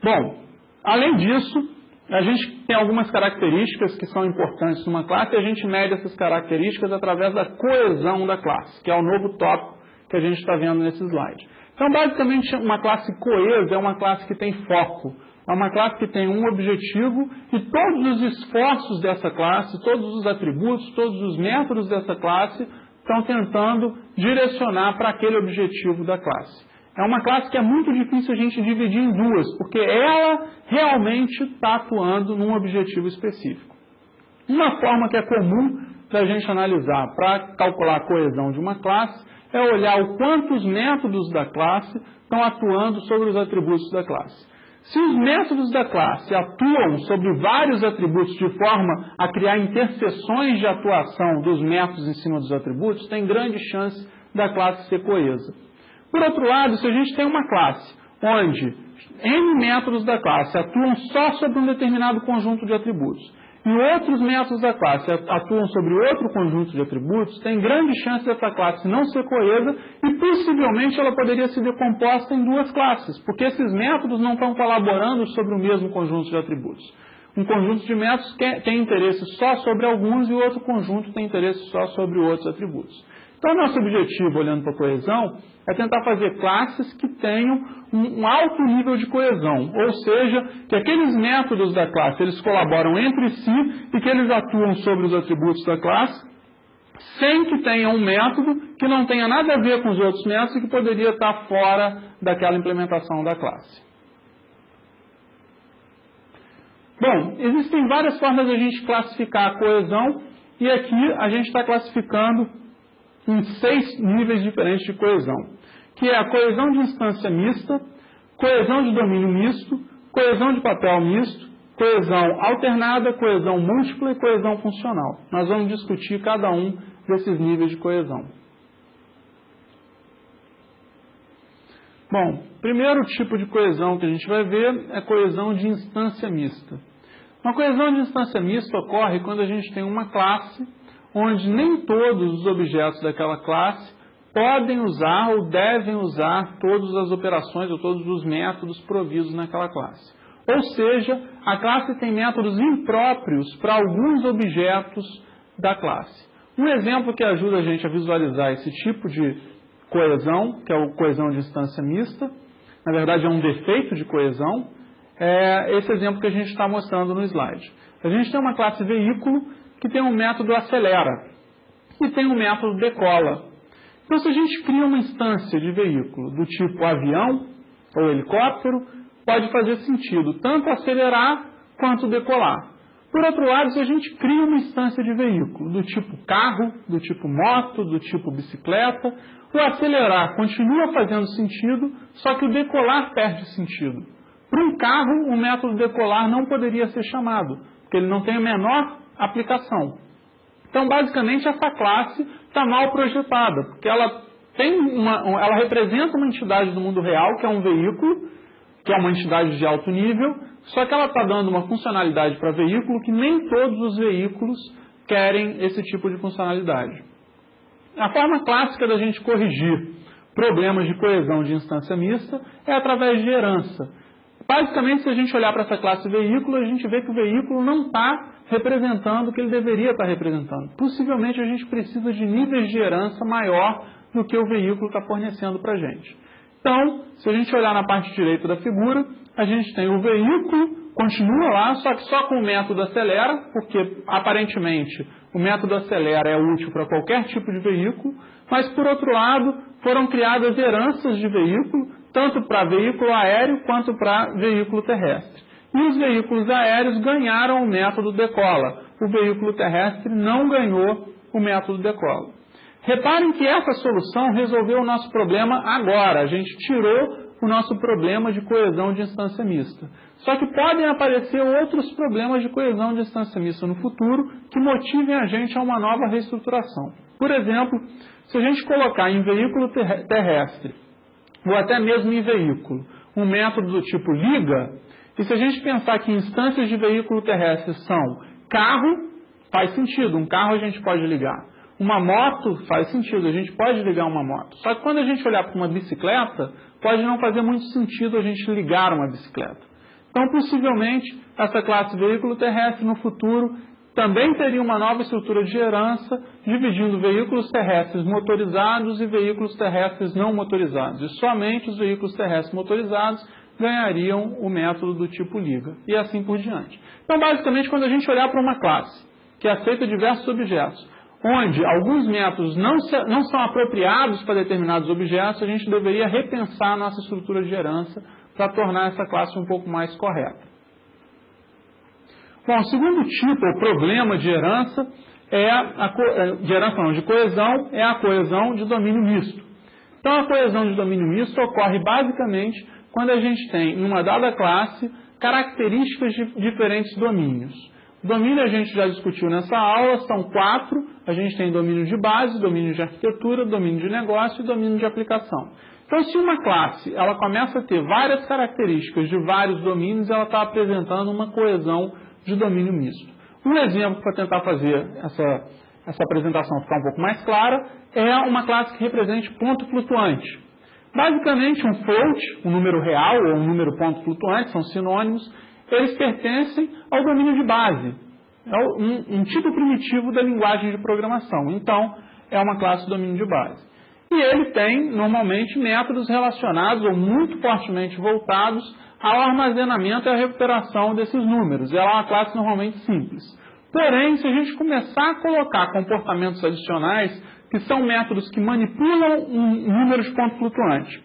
Bom, além disso, a gente tem algumas características que são importantes numa classe e a gente mede essas características através da coesão da classe, que é o novo tópico que a gente está vendo nesse slide. Então, basicamente, uma classe coesa é uma classe que tem foco, é uma classe que tem um objetivo e todos os esforços dessa classe, todos os atributos, todos os métodos dessa classe estão tentando direcionar para aquele objetivo da classe. É uma classe que é muito difícil a gente dividir em duas, porque ela realmente está atuando num objetivo específico. Uma forma que é comum da gente analisar para calcular a coesão de uma classe é olhar o quanto os métodos da classe estão atuando sobre os atributos da classe. Se os métodos da classe atuam sobre vários atributos de forma a criar interseções de atuação dos métodos em cima dos atributos, tem grande chance da classe ser coesa. Por outro lado, se a gente tem uma classe onde N métodos da classe atuam só sobre um determinado conjunto de atributos e outros métodos da classe atuam sobre outro conjunto de atributos, tem grande chance dessa classe não ser coesa e possivelmente ela poderia ser decomposta em duas classes, porque esses métodos não estão colaborando sobre o mesmo conjunto de atributos. Um conjunto de métodos tem interesse só sobre alguns e o outro conjunto tem interesse só sobre outros atributos. Então, nosso objetivo, olhando para a coesão, é tentar fazer classes que tenham um alto nível de coesão, ou seja, que aqueles métodos da classe eles colaboram entre si e que eles atuam sobre os atributos da classe, sem que tenha um método que não tenha nada a ver com os outros métodos e que poderia estar fora daquela implementação da classe. Bom, existem várias formas de a gente classificar a coesão e aqui a gente está classificando em 6 níveis diferentes de coesão, que é a coesão de instância mista, coesão de domínio misto, coesão de papel misto, coesão alternada, coesão múltipla e coesão funcional. Nós vamos discutir cada um desses níveis de coesão. Bom, primeiro tipo de coesão que a gente vai ver é coesão de instância mista. Uma coesão de instância mista ocorre quando a gente tem uma classe onde nem todos os objetos daquela classe podem usar ou devem usar todas as operações ou todos os métodos providos naquela classe. Ou seja, a classe tem métodos impróprios para alguns objetos da classe. Um exemplo que ajuda a gente a visualizar esse tipo de coesão, que é a coesão de instância mista, na verdade é um defeito de coesão, é esse exemplo que a gente está mostrando no slide. A gente tem uma classe veículo que tem um método acelera e tem um método decola. Então, se a gente cria uma instância de veículo do tipo avião ou helicóptero, pode fazer sentido tanto acelerar quanto decolar. Por outro lado, se a gente cria uma instância de veículo do tipo carro, do tipo moto, do tipo bicicleta, o acelerar continua fazendo sentido, só que o decolar perde sentido. Para um carro, o método decolar não poderia ser chamado, porque ele não tem a menor aplicação. Então, basicamente, essa classe está mal projetada, porque ela representa uma entidade do mundo real, que é um veículo, que é uma entidade de alto nível, só que ela está dando uma funcionalidade para veículo que nem todos os veículos querem esse tipo de funcionalidade. A forma clássica da gente corrigir problemas de coesão de instância mista é através de herança. Basicamente, se a gente olhar para essa classe veículo, a gente vê que o veículo não está representando o que ele deveria estar representando. Possivelmente, a gente precisa de níveis de herança maior do que o veículo está fornecendo para a gente. Então, se a gente olhar na parte direita da figura, a gente tem o veículo, continua lá, só que só com o método acelera, porque aparentemente o método acelera é útil para qualquer tipo de veículo, mas por outro lado foram criadas heranças de veículo, tanto para veículo aéreo quanto para veículo terrestre. E os veículos aéreos ganharam o método decola, o veículo terrestre não ganhou o método decola. Reparem que essa solução resolveu o nosso problema agora. A gente tirou o nosso problema de coesão de instância mista. Só que podem aparecer outros problemas de coesão de instância mista no futuro que motivem a gente a uma nova reestruturação. Por exemplo, se a gente colocar em veículo terrestre, ou até mesmo em veículo, um método do tipo liga, e se a gente pensar que instâncias de veículo terrestre são carro, faz sentido, um carro a gente pode ligar. Uma moto faz sentido, a gente pode ligar uma moto. Só que quando a gente olhar para uma bicicleta, pode não fazer muito sentido a gente ligar uma bicicleta. Então, possivelmente, essa classe veículo terrestre no futuro também teria uma nova estrutura de herança, dividindo veículos terrestres motorizados e veículos terrestres não motorizados. E somente os veículos terrestres motorizados ganhariam o método do tipo liga. E assim por diante. Então, basicamente, quando a gente olhar para uma classe que aceita diversos objetos, onde alguns métodos não são apropriados para determinados objetos, a gente deveria repensar a nossa estrutura de herança para tornar essa classe um pouco mais correta. Bom, o segundo tipo, ou problema de herança, de coesão, é a coesão de domínio misto. Então, a coesão de domínio misto ocorre basicamente quando a gente tem, em uma dada classe, características de diferentes domínios. O domínio a gente já discutiu nessa aula, são 4. A gente tem domínio de base, domínio de arquitetura, domínio de negócio e domínio de aplicação. Então, se uma classe ela começa a ter várias características de vários domínios, ela está apresentando uma coesão de domínio misto. Um exemplo para tentar fazer essa apresentação ficar um pouco mais clara é uma classe que represente ponto flutuante. Basicamente, um float, um número real ou um número ponto flutuante, são sinônimos, eles pertencem ao domínio de base. É um tipo primitivo da linguagem de programação. Então, é uma classe de domínio de base. E ele tem, normalmente, métodos relacionados ou muito fortemente voltados ao armazenamento e à recuperação desses números. Ela é uma classe normalmente simples. Porém, se a gente começar a colocar comportamentos adicionais, que são métodos que manipulam um número de ponto flutuante,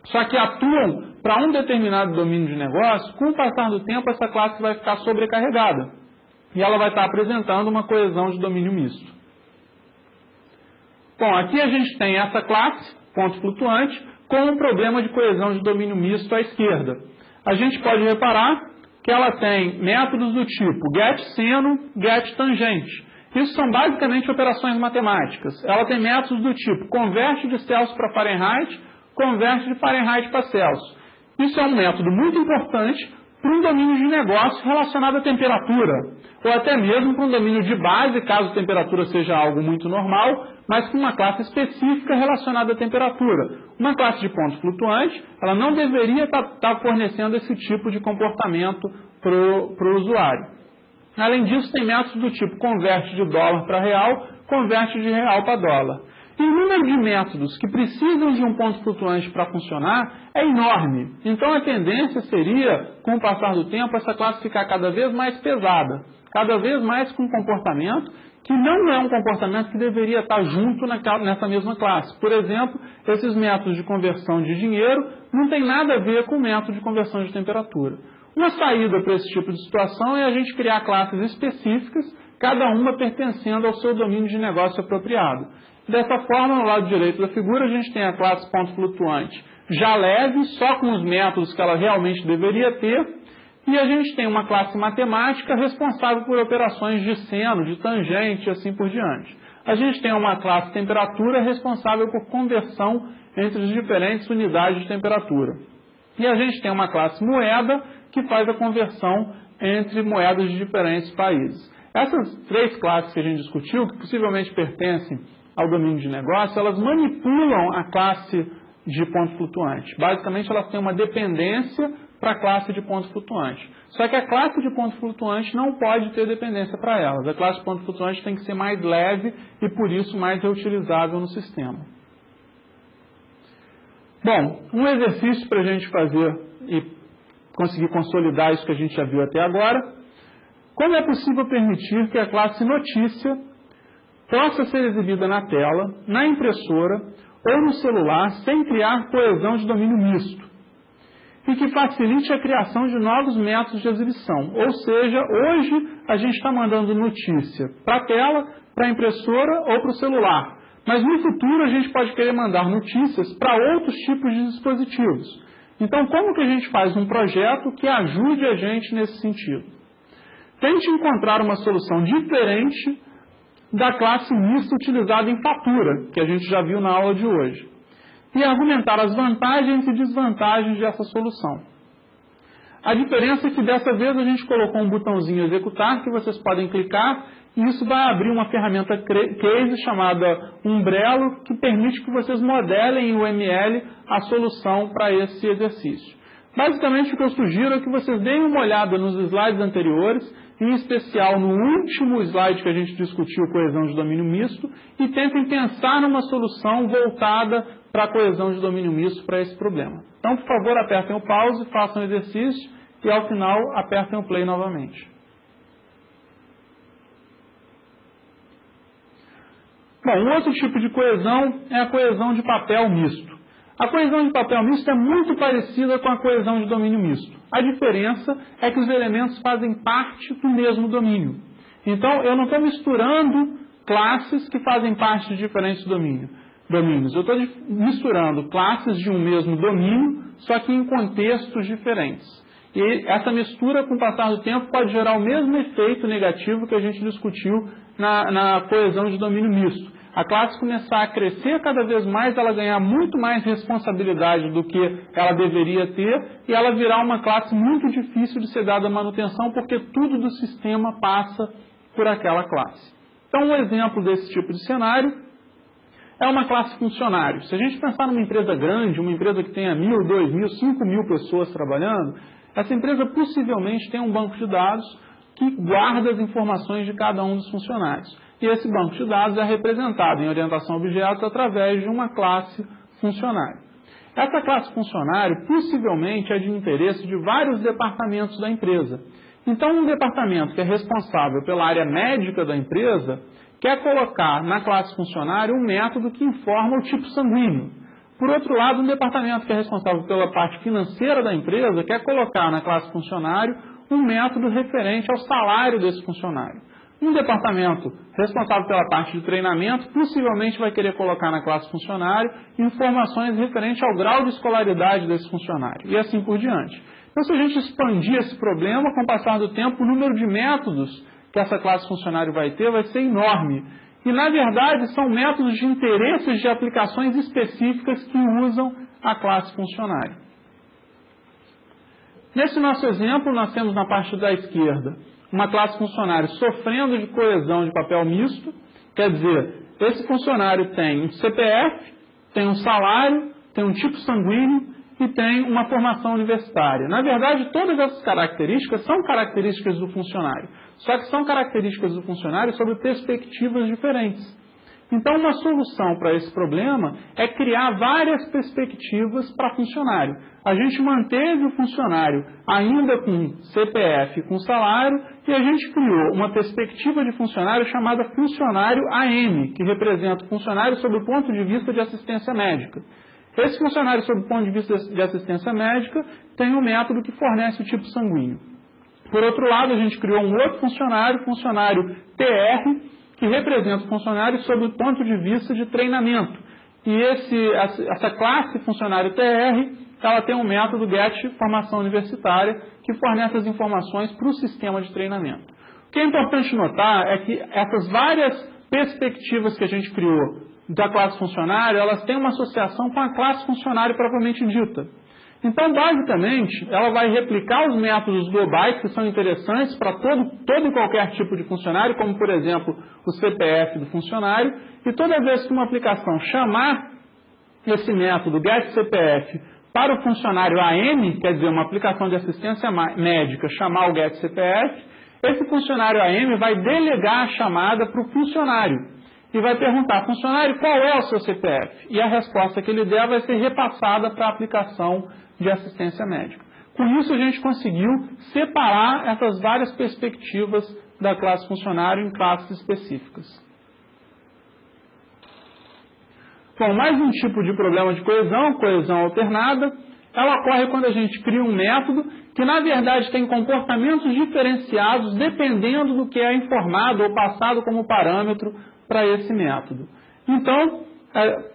só que atuam para um determinado domínio de negócio, com o passar do tempo essa classe vai ficar sobrecarregada. E ela vai estar apresentando uma coesão de domínio misto. Bom, aqui a gente tem essa classe, ponto flutuante, com um problema de coesão de domínio misto à esquerda. A gente pode reparar que ela tem métodos do tipo getSeno, getTangente. Isso são basicamente operações matemáticas. Ela tem métodos do tipo converte de Celsius para Fahrenheit, converte de Fahrenheit para Celsius. Isso é um método muito importante para um domínio de negócio relacionado à temperatura, ou até mesmo para um domínio de base, caso a temperatura seja algo muito normal, mas com uma classe específica relacionada à temperatura. Uma classe de ponto flutuante, ela não deveria estar fornecendo esse tipo de comportamento para o usuário. Além disso, tem métodos do tipo converte de dólar para real, converte de real para dólar. E o número de métodos que precisam de um ponto flutuante para funcionar é enorme. Então, a tendência seria, com o passar do tempo, essa classe ficar cada vez mais pesada, cada vez mais com um comportamento que não é um comportamento que deveria estar junto nessa mesma classe. Por exemplo, esses métodos de conversão de dinheiro não tem nada a ver com o método de conversão de temperatura. Uma saída para esse tipo de situação é a gente criar classes específicas, cada uma pertencendo ao seu domínio de negócio apropriado. Dessa forma, no lado direito da figura, a gente tem a classe ponto flutuante já leve, só com os métodos que ela realmente deveria ter, e a gente tem uma classe matemática responsável por operações de seno, de tangente e assim por diante. A gente tem uma classe temperatura responsável por conversão entre as diferentes unidades de temperatura. E a gente tem uma classe moeda que faz a conversão entre moedas de diferentes países. Essas 3 classes que a gente discutiu, que possivelmente pertencem ao domínio de negócio, elas manipulam a classe de ponto flutuante. Basicamente, elas têm uma dependência para a classe de ponto flutuante. Só que a classe de ponto flutuante não pode ter dependência para elas. A classe de ponto flutuante tem que ser mais leve e, por isso, mais reutilizável no sistema. Bom, um exercício para a gente fazer e conseguir consolidar isso que a gente já viu até agora. Como é possível permitir que a classe notícia possa ser exibida na tela, na impressora ou no celular sem criar coesão de domínio misto e que facilite a criação de novos métodos de exibição. Ou seja, hoje a gente está mandando notícia para a tela, para a impressora ou para o celular. Mas no futuro a gente pode querer mandar notícias para outros tipos de dispositivos. Então, como que a gente faz um projeto que ajude a gente nesse sentido? Tente encontrar uma solução diferente da classe mista utilizada em fatura, que a gente já viu na aula de hoje, e argumentar as vantagens e desvantagens dessa solução. A diferença é que dessa vez a gente colocou um botãozinho executar que vocês podem clicar e isso vai abrir uma ferramenta case chamada Umbrello que permite que vocês modelem em UML a solução para esse exercício. Basicamente o que eu sugiro é que vocês deem uma olhada nos slides anteriores, em especial no último slide que a gente discutiu, coesão de domínio misto, e tentem pensar numa solução voltada para a coesão de domínio misto para esse problema. Então, por favor, apertem o pause, façam o exercício e, ao final, apertem o play novamente. Bom, um outro tipo de coesão é a coesão de papel misto. A coesão de papel misto é muito parecida com a coesão de domínio misto. A diferença é que os elementos fazem parte do mesmo domínio. Então, eu não estou misturando classes que fazem parte de diferentes domínios. Eu estou misturando classes de um mesmo domínio, só que em contextos diferentes. E essa mistura, com o passar do tempo, pode gerar o mesmo efeito negativo que a gente discutiu na coesão de domínio misto. A classe começar a crescer cada vez mais, ela ganhar muito mais responsabilidade do que ela deveria ter, e ela virar uma classe muito difícil de ser dada manutenção, porque tudo do sistema passa por aquela classe. Então, um exemplo desse tipo de cenário é uma classe funcionário. Se a gente pensar numa empresa grande, uma empresa que tenha 1.000, 2.000, 5.000 pessoas trabalhando, essa empresa possivelmente tem um banco de dados que guarda as informações de cada um dos funcionários. E esse banco de dados é representado em orientação a objetos através de uma classe funcionário. Essa classe funcionário possivelmente é de interesse de vários departamentos da empresa. Então, um departamento que é responsável pela área médica da empresa quer colocar na classe funcionário um método que informa o tipo sanguíneo. Por outro lado, um departamento que é responsável pela parte financeira da empresa quer colocar na classe funcionário um método referente ao salário desse funcionário. Um departamento responsável pela parte de treinamento possivelmente vai querer colocar na classe funcionário informações referentes ao grau de escolaridade desse funcionário, e assim por diante. Então, se a gente expandir esse problema, com o passar do tempo, o número de métodos que essa classe funcionário vai ter vai ser enorme. E, na verdade, são métodos de interesses de aplicações específicas que usam a classe funcionário. Nesse nosso exemplo, nós temos na parte da esquerda uma classe funcionário sofrendo de coesão de papel misto, quer dizer, esse funcionário tem um CPF, tem um salário, tem um tipo sanguíneo e tem uma formação universitária. Na verdade, todas essas características são características do funcionário, só que são características do funcionário sob perspectivas diferentes. Então, uma solução para esse problema é criar várias perspectivas para funcionário. A gente manteve o funcionário ainda com CPF, com salário, e a gente criou uma perspectiva de funcionário chamada funcionário AM, que representa o funcionário sob o ponto de vista de assistência médica. Esse funcionário sob o ponto de vista de assistência médica tem um método que fornece o tipo sanguíneo. Por outro lado, a gente criou um outro funcionário TR, que representa o funcionário sob o ponto de vista de treinamento. E essa classe funcionário TR, ela tem um método GET formação universitária, que fornece as informações para o sistema de treinamento. O que é importante notar é que essas várias perspectivas que a gente criou da classe funcionário, elas têm uma associação com a classe funcionário propriamente dita. Então, basicamente, ela vai replicar os métodos globais que são interessantes para todo e qualquer tipo de funcionário, como, por exemplo, o CPF do funcionário, e toda vez que uma aplicação chamar esse método getCPF para o funcionário AM, quer dizer, uma aplicação de assistência médica chamar o getCPF, esse funcionário AM vai delegar a chamada para o funcionário e vai perguntar, funcionário, qual é o seu CPF? E a resposta que ele der vai ser repassada para a aplicação de assistência médica. Com isso, a gente conseguiu separar essas várias perspectivas da classe funcionário em classes específicas. Bom, mais um tipo de problema de coesão alternada, ela ocorre quando a gente cria um método que, na verdade, tem comportamentos diferenciados dependendo do que é informado ou passado como parâmetro para esse método. Então,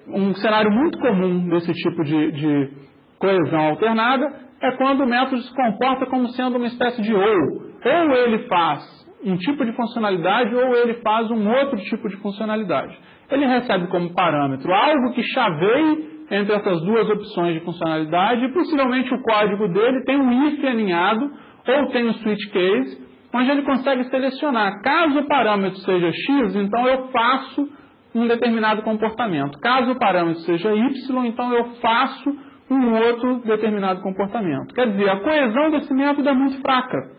um cenário muito comum desse tipo de coesão alternada é quando o método se comporta como sendo uma espécie de ou ele faz um tipo de funcionalidade ou ele faz um outro tipo de funcionalidade. Ele recebe como parâmetro algo que chaveie entre essas duas opções de funcionalidade e possivelmente o código dele tem um if alinhado ou tem um switch case, onde ele consegue selecionar. Caso o parâmetro seja x, então eu faço um determinado comportamento. Caso o parâmetro seja y, então eu faço um outro determinado comportamento. Quer dizer, a coesão desse método é muito fraca.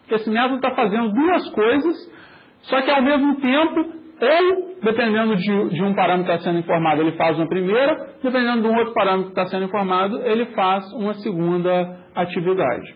Esse método está fazendo duas coisas, só que ao mesmo tempo, ou, dependendo de um parâmetro que está sendo informado, ele faz uma primeira, dependendo de um outro parâmetro que está sendo informado, ele faz uma segunda atividade.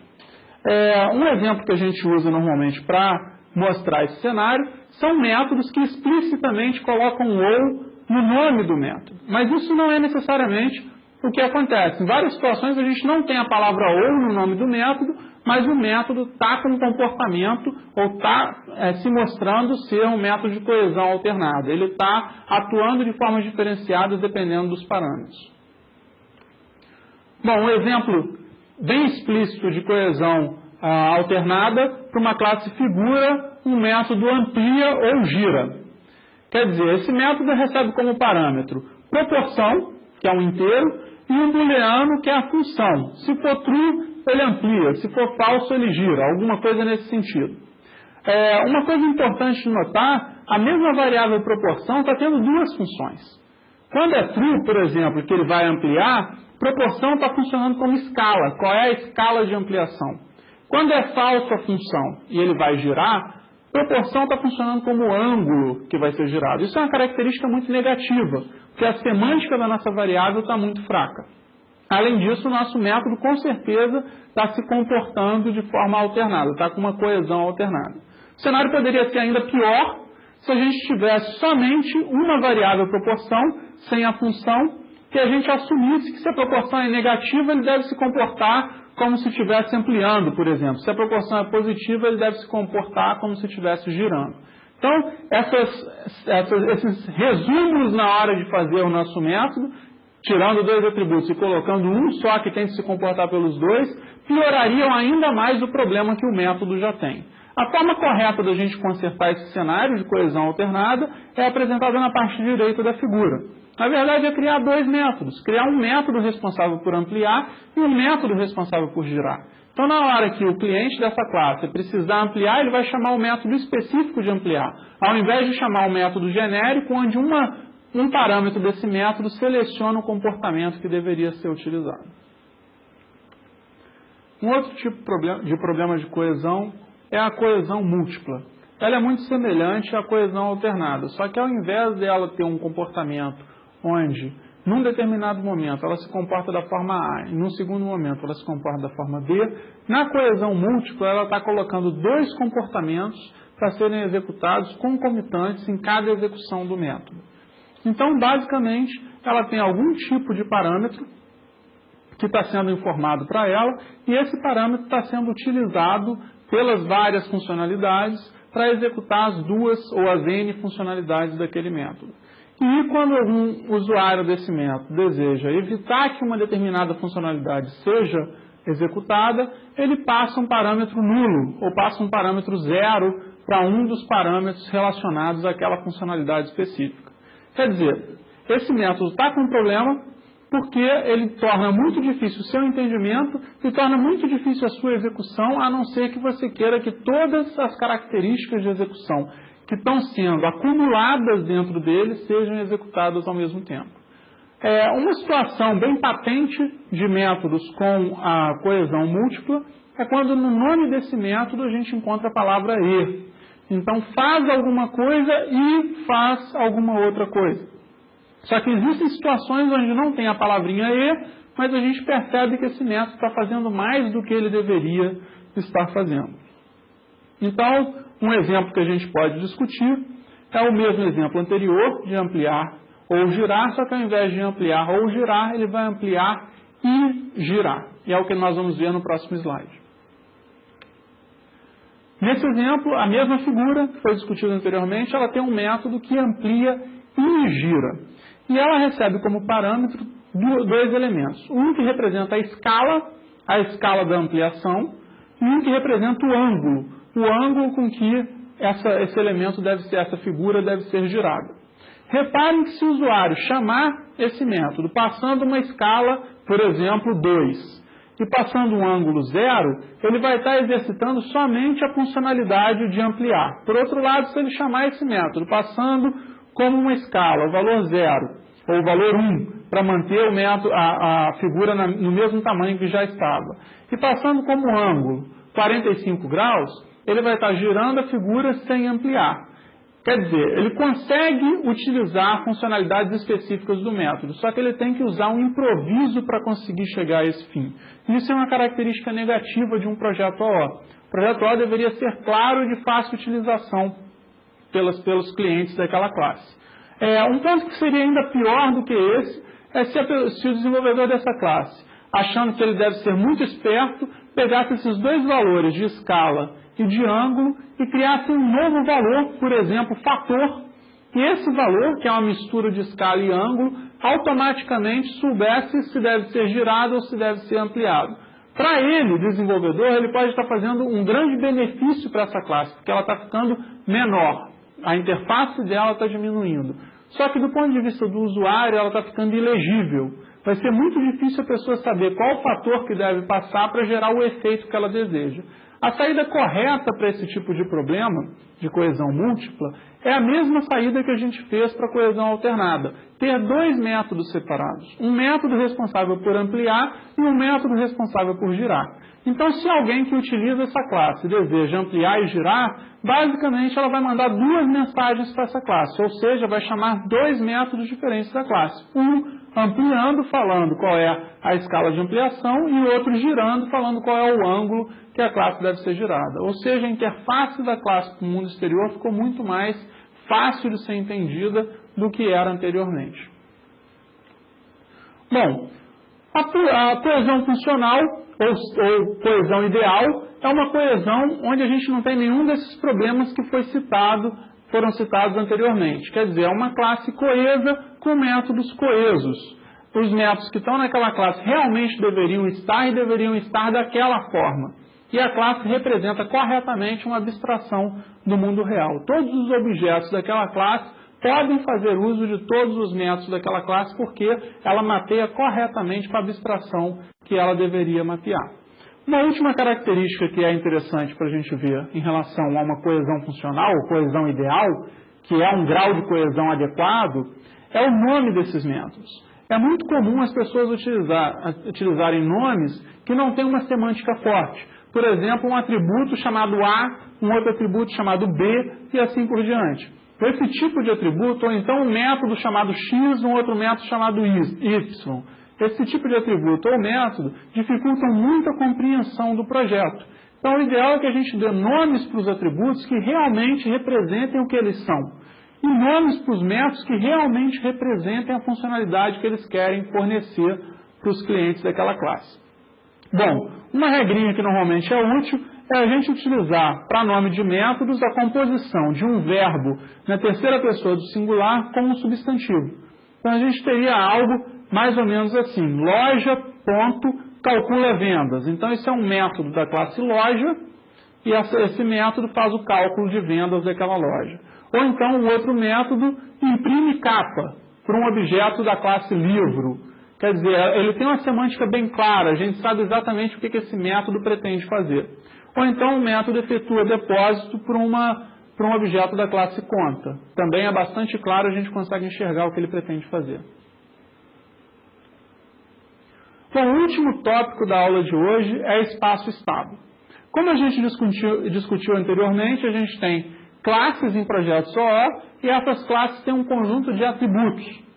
Um exemplo que a gente usa normalmente para mostrar esse cenário, são métodos que explicitamente colocam ou no nome do método. Mas isso não é necessariamente o que acontece. Em várias situações a gente não tem a palavra ou no nome do método, mas o método está com um comportamento ou está se mostrando ser um método de coesão alternada. Ele está atuando de formas diferenciadas dependendo dos parâmetros. Bom, um exemplo bem explícito de coesão alternada para uma classe figura, um método amplia ou gira. Quer dizer, esse método recebe como parâmetro proporção, que é um inteiro, e um booleano, que é a função. Se for true, ele amplia, se for falso, ele gira, alguma coisa nesse sentido. Uma coisa importante de notar, a mesma variável proporção está tendo duas funções. Quando é true, por exemplo, que ele vai ampliar, proporção está funcionando como escala. Qual é a escala de ampliação? Quando é falso a função e ele vai girar, proporção está funcionando como ângulo que vai ser girado. Isso é uma característica muito negativa, porque a semântica da nossa variável está muito fraca. Além disso, o nosso método com certeza está se comportando de forma alternada, está com uma coesão alternada. O cenário poderia ser ainda pior se a gente tivesse somente uma variável proporção, sem a função, que a gente assumisse que se a proporção é negativa, ele deve se comportar como se estivesse ampliando, por exemplo. Se a proporção é positiva, ele deve se comportar como se estivesse girando. Então, esses resumos na hora de fazer o nosso método, tirando dois atributos e colocando um só que tem que se comportar pelos dois, piorariam ainda mais o problema que o método já tem. A forma correta da gente consertar esse cenário de coesão alternada é apresentada na parte direita da figura. Na verdade, é criar dois métodos. Criar um método responsável por ampliar e um método responsável por girar. Então, na hora que o cliente dessa classe precisar ampliar, ele vai chamar o método específico de ampliar, ao invés de chamar o método genérico, onde um parâmetro desse método seleciona o comportamento que deveria ser utilizado. Um outro tipo de problema de coesão é a coesão múltipla. Ela é muito semelhante à coesão alternada, só que ao invés dela ter um comportamento onde, num determinado momento, ela se comporta da forma A e, num segundo momento, ela se comporta da forma B, na coesão múltipla, ela está colocando dois comportamentos para serem executados concomitantes em cada execução do método. Então, basicamente, ela tem algum tipo de parâmetro que está sendo informado para ela e esse parâmetro está sendo utilizado pelas várias funcionalidades para executar as duas ou as N funcionalidades daquele método. E quando algum usuário desse método deseja evitar que uma determinada funcionalidade seja executada, ele passa um parâmetro nulo ou passa um parâmetro zero para um dos parâmetros relacionados àquela funcionalidade específica. Quer dizer, esse método está com um problema porque ele torna muito difícil o seu entendimento e torna muito difícil a sua execução, a não ser que você queira que todas as características de execução que estão sendo acumuladas dentro dele sejam executadas ao mesmo tempo. Uma situação bem patente de métodos com a coesão múltipla é quando no nome desse método a gente encontra a palavra e. Então faz alguma coisa e faz alguma outra coisa. Só que existem situações onde não tem a palavrinha e, mas a gente percebe que esse método está fazendo mais do que ele deveria estar fazendo. Então, um exemplo que a gente pode discutir é o mesmo exemplo anterior de ampliar ou girar, só que ao invés de ampliar ou girar, ele vai ampliar e girar. E é o que nós vamos ver no próximo slide. Nesse exemplo, a mesma figura que foi discutida anteriormente, ela tem um método que amplia e gira. E ela recebe como parâmetro dois elementos. Um que representa a escala da ampliação, e um que representa o ângulo com que esse elemento essa figura deve ser girada. Reparem que se o usuário chamar esse método passando uma escala, por exemplo, 2, e passando um ângulo 0, ele vai estar exercitando somente a funcionalidade de ampliar. Por outro lado, se ele chamar esse método passando como uma escala, o valor 0 ou o valor 1, para manter a figura no mesmo tamanho que já estava, e passando como ângulo 45 graus, ele vai estar girando a figura sem ampliar. Quer dizer, ele consegue utilizar funcionalidades específicas do método, só que ele tem que usar um improviso para conseguir chegar a esse fim. Isso é uma característica negativa de um projeto OO. O projeto O deveria ser claro e de fácil utilização pelos clientes daquela classe. Um ponto que seria ainda pior do que esse é se o desenvolvedor dessa classe, achando que ele deve ser muito esperto, pegasse esses dois valores de escala e de ângulo e criasse um novo valor, por exemplo, fator, e esse valor, que é uma mistura de escala e ângulo, automaticamente soubesse se deve ser girado ou se deve ser ampliado. Para ele, desenvolvedor, ele pode estar fazendo um grande benefício para essa classe, porque ela está ficando menor, a interface dela está diminuindo. Só que do ponto de vista do usuário, ela está ficando ilegível. Vai ser muito difícil a pessoa saber qual o fator que deve passar para gerar o efeito que ela deseja. A saída correta para esse tipo de problema, de coesão múltipla, é a mesma saída que a gente fez para a coesão alternada. Ter dois métodos separados. Um método responsável por ampliar e um método responsável por girar. Então, se alguém que utiliza essa classe deseja ampliar e girar, basicamente ela vai mandar duas mensagens para essa classe, ou seja, vai chamar dois métodos diferentes da classe. Um ampliando, falando qual é a escala de ampliação, e o outro girando, falando qual é o ângulo que a classe deve ser girada. Ou seja, a interface da classe com o mundo exterior ficou muito mais fácil de ser entendida do que era anteriormente. Bom, a coesão funcional, ou coesão ideal, é uma coesão onde a gente não tem nenhum desses problemas que foram citados anteriormente. Quer dizer, é uma classe coesa com métodos coesos. Os métodos que estão naquela classe realmente deveriam estar e deveriam estar daquela forma. E a classe representa corretamente uma abstração do mundo real. Todos os objetos daquela classe podem fazer uso de todos os métodos daquela classe porque ela mapeia corretamente para a abstração que ela deveria mapear. Uma última característica que é interessante para a gente ver em relação a uma coesão funcional, ou coesão ideal, que é um grau de coesão adequado, é o nome desses métodos. É muito comum as pessoas utilizarem nomes que não têm uma semântica forte. Por exemplo, um atributo chamado A, um outro atributo chamado B e assim por diante. Esse tipo de atributo, ou então um método chamado X, um outro método chamado Y. Esse tipo de atributo ou método dificultam muito a compreensão do projeto. Então, o ideal é que a gente dê nomes para os atributos que realmente representem o que eles são. E nomes para os métodos que realmente representem a funcionalidade que eles querem fornecer para os clientes daquela classe. Bom, uma regrinha que normalmente é útil é a gente utilizar para nome de métodos a composição de um verbo na terceira pessoa do singular como um substantivo. Então, a gente teria algo mais ou menos assim, loja.calcula vendas. Então, esse é um método da classe loja e esse método faz o cálculo de vendas daquela loja. Ou então, o outro método imprime capa para um objeto da classe livro. Quer dizer, ele tem uma semântica bem clara, a gente sabe exatamente o que esse método pretende fazer. Ou então, o método efetua depósito para um objeto da classe conta. Também é bastante claro, a gente consegue enxergar o que ele pretende fazer. Bom, o último tópico da aula de hoje é espaço estável. Como a gente discutiu anteriormente, a gente tem classes em projetos OO e essas classes têm um conjunto de atributos.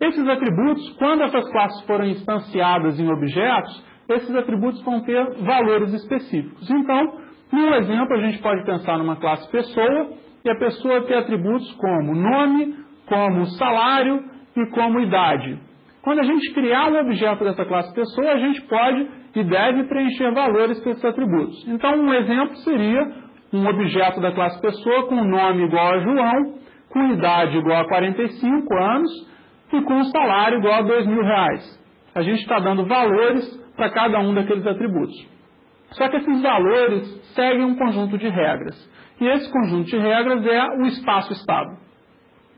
Esses atributos, quando essas classes forem instanciadas em objetos, esses atributos vão ter valores específicos. Então, num exemplo, a gente pode pensar numa classe pessoa e a pessoa ter atributos como nome, como salário e como idade. Quando a gente criar um objeto dessa classe pessoa, a gente pode e deve preencher valores para esses atributos. Então, um exemplo seria um objeto da classe pessoa com nome igual a João, com idade igual a 45 anos e com salário igual a R$2.000. A gente está dando valores para cada um daqueles atributos. Só que esses valores seguem um conjunto de regras. E esse conjunto de regras é o espaço estável.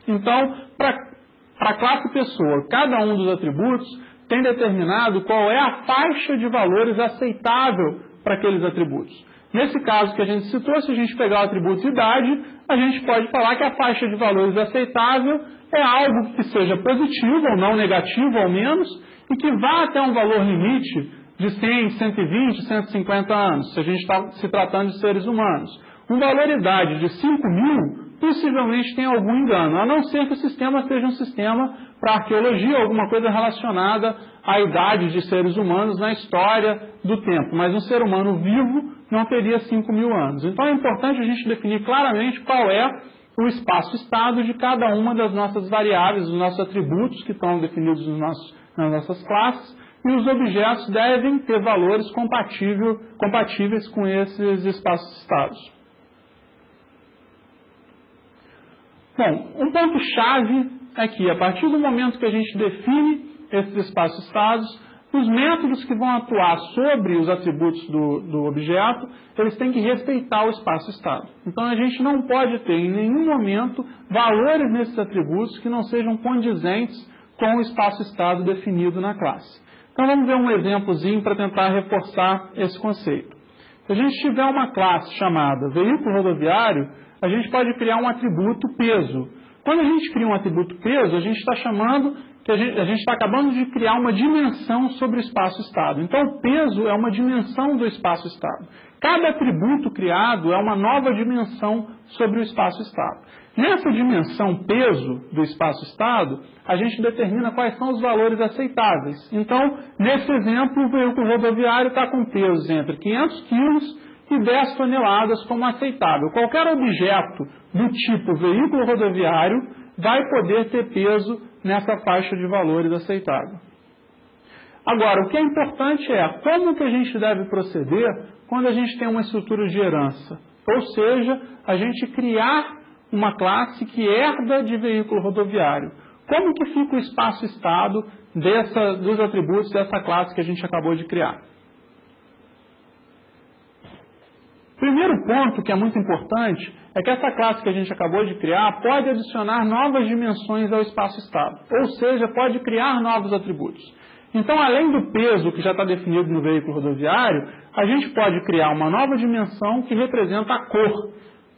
Então, para a classe pessoa, cada um dos atributos tem determinado qual é a faixa de valores aceitável para aqueles atributos. Nesse caso que a gente citou, se a gente pegar o atributo idade, a gente pode falar que a faixa de valores aceitável é algo que seja positivo ou não negativo ou menos e que vá até um valor limite de 100, 120, 150 anos, se a gente está se tratando de seres humanos. Um valor idade de 5.000 possivelmente tem algum engano, a não ser que o sistema seja um sistema para arqueologia, alguma coisa relacionada à idade de seres humanos na história do tempo. Mas um ser humano vivo não teria 5.000 anos. Então é importante a gente definir claramente qual é o espaço-estado de cada uma das nossas variáveis, dos nossos atributos que estão definidos nas nossas classes, e os objetos devem ter valores compatíveis com esses espaços-estados. Bom, um ponto-chave é que, a partir do momento que a gente define esses espaços-estados, os métodos que vão atuar sobre os atributos do objeto, eles têm que respeitar o espaço-estado. Então, a gente não pode ter, em nenhum momento, valores nesses atributos que não sejam condizentes com o espaço-estado definido na classe. Então, vamos ver um exemplozinho para tentar reforçar esse conceito. Se a gente tiver uma classe chamada veículo rodoviário, a gente pode criar um atributo peso. Quando a gente cria um atributo peso, a gente está chamando que a gente está acabando de criar uma dimensão sobre o espaço-estado. Então, o peso é uma dimensão do espaço-estado. Cada atributo criado é uma nova dimensão sobre o espaço-estado. Nessa dimensão peso do espaço-estado, a gente determina quais são os valores aceitáveis. Então, nesse exemplo, o veículo rodoviário está com pesos entre 500 quilos e 10 toneladas como aceitável. Qualquer objeto do tipo veículo rodoviário vai poder ter peso nessa faixa de valores aceitável. Agora, o que é importante é como que a gente deve proceder quando a gente tem uma estrutura de herança. Ou seja, a gente criar uma classe que herda de veículo rodoviário. Como que fica o espaço-estado dos atributos dessa classe que a gente acabou de criar? Primeiro ponto, que é muito importante, é que essa classe que a gente acabou de criar pode adicionar novas dimensões ao espaço-estado, ou seja, pode criar novos atributos. Então, além do peso que já está definido no veículo rodoviário, a gente pode criar uma nova dimensão que representa a cor.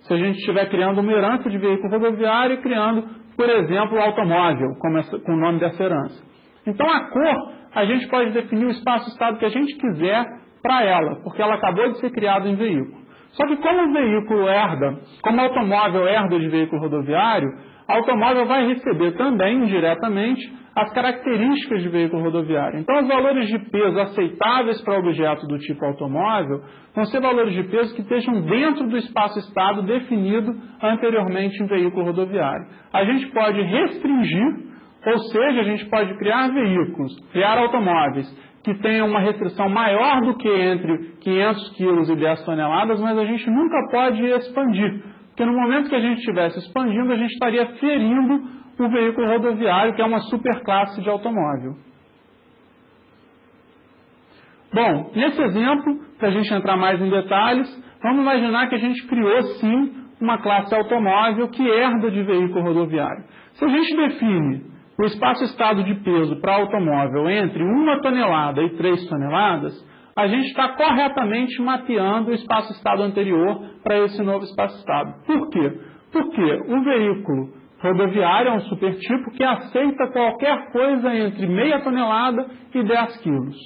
Se a gente estiver criando uma herança de veículo rodoviário e criando, por exemplo, o automóvel, com o nome dessa herança. Então, a cor, a gente pode definir o espaço-estado que a gente quiser para ela, porque ela acabou de ser criada em veículo. Só que como o veículo herda, como o automóvel herda de veículo rodoviário, o automóvel vai receber também, indiretamente, as características de veículo rodoviário. Então, os valores de peso aceitáveis para objeto do tipo automóvel vão ser valores de peso que estejam dentro do espaço-estado definido anteriormente em veículo rodoviário. A gente pode restringir, ou seja, a gente pode criar veículos, criar automóveis que tenham uma restrição maior do que entre 500 quilos e 10 toneladas, mas a gente nunca pode expandir. Porque no momento que a gente estivesse expandindo, a gente estaria ferindo o veículo rodoviário, que é uma superclasse de automóvel. Bom, nesse exemplo, para a gente entrar mais em detalhes, vamos imaginar que a gente criou sim uma classe automóvel que herda de veículo rodoviário. Se a gente define o espaço-estado de peso para automóvel entre 1 tonelada e 3 toneladas, a gente está corretamente mapeando o espaço-estado anterior para esse novo espaço-estado. Por quê? Porque o veículo rodoviário é um supertipo que aceita qualquer coisa entre meia tonelada e 10 quilos.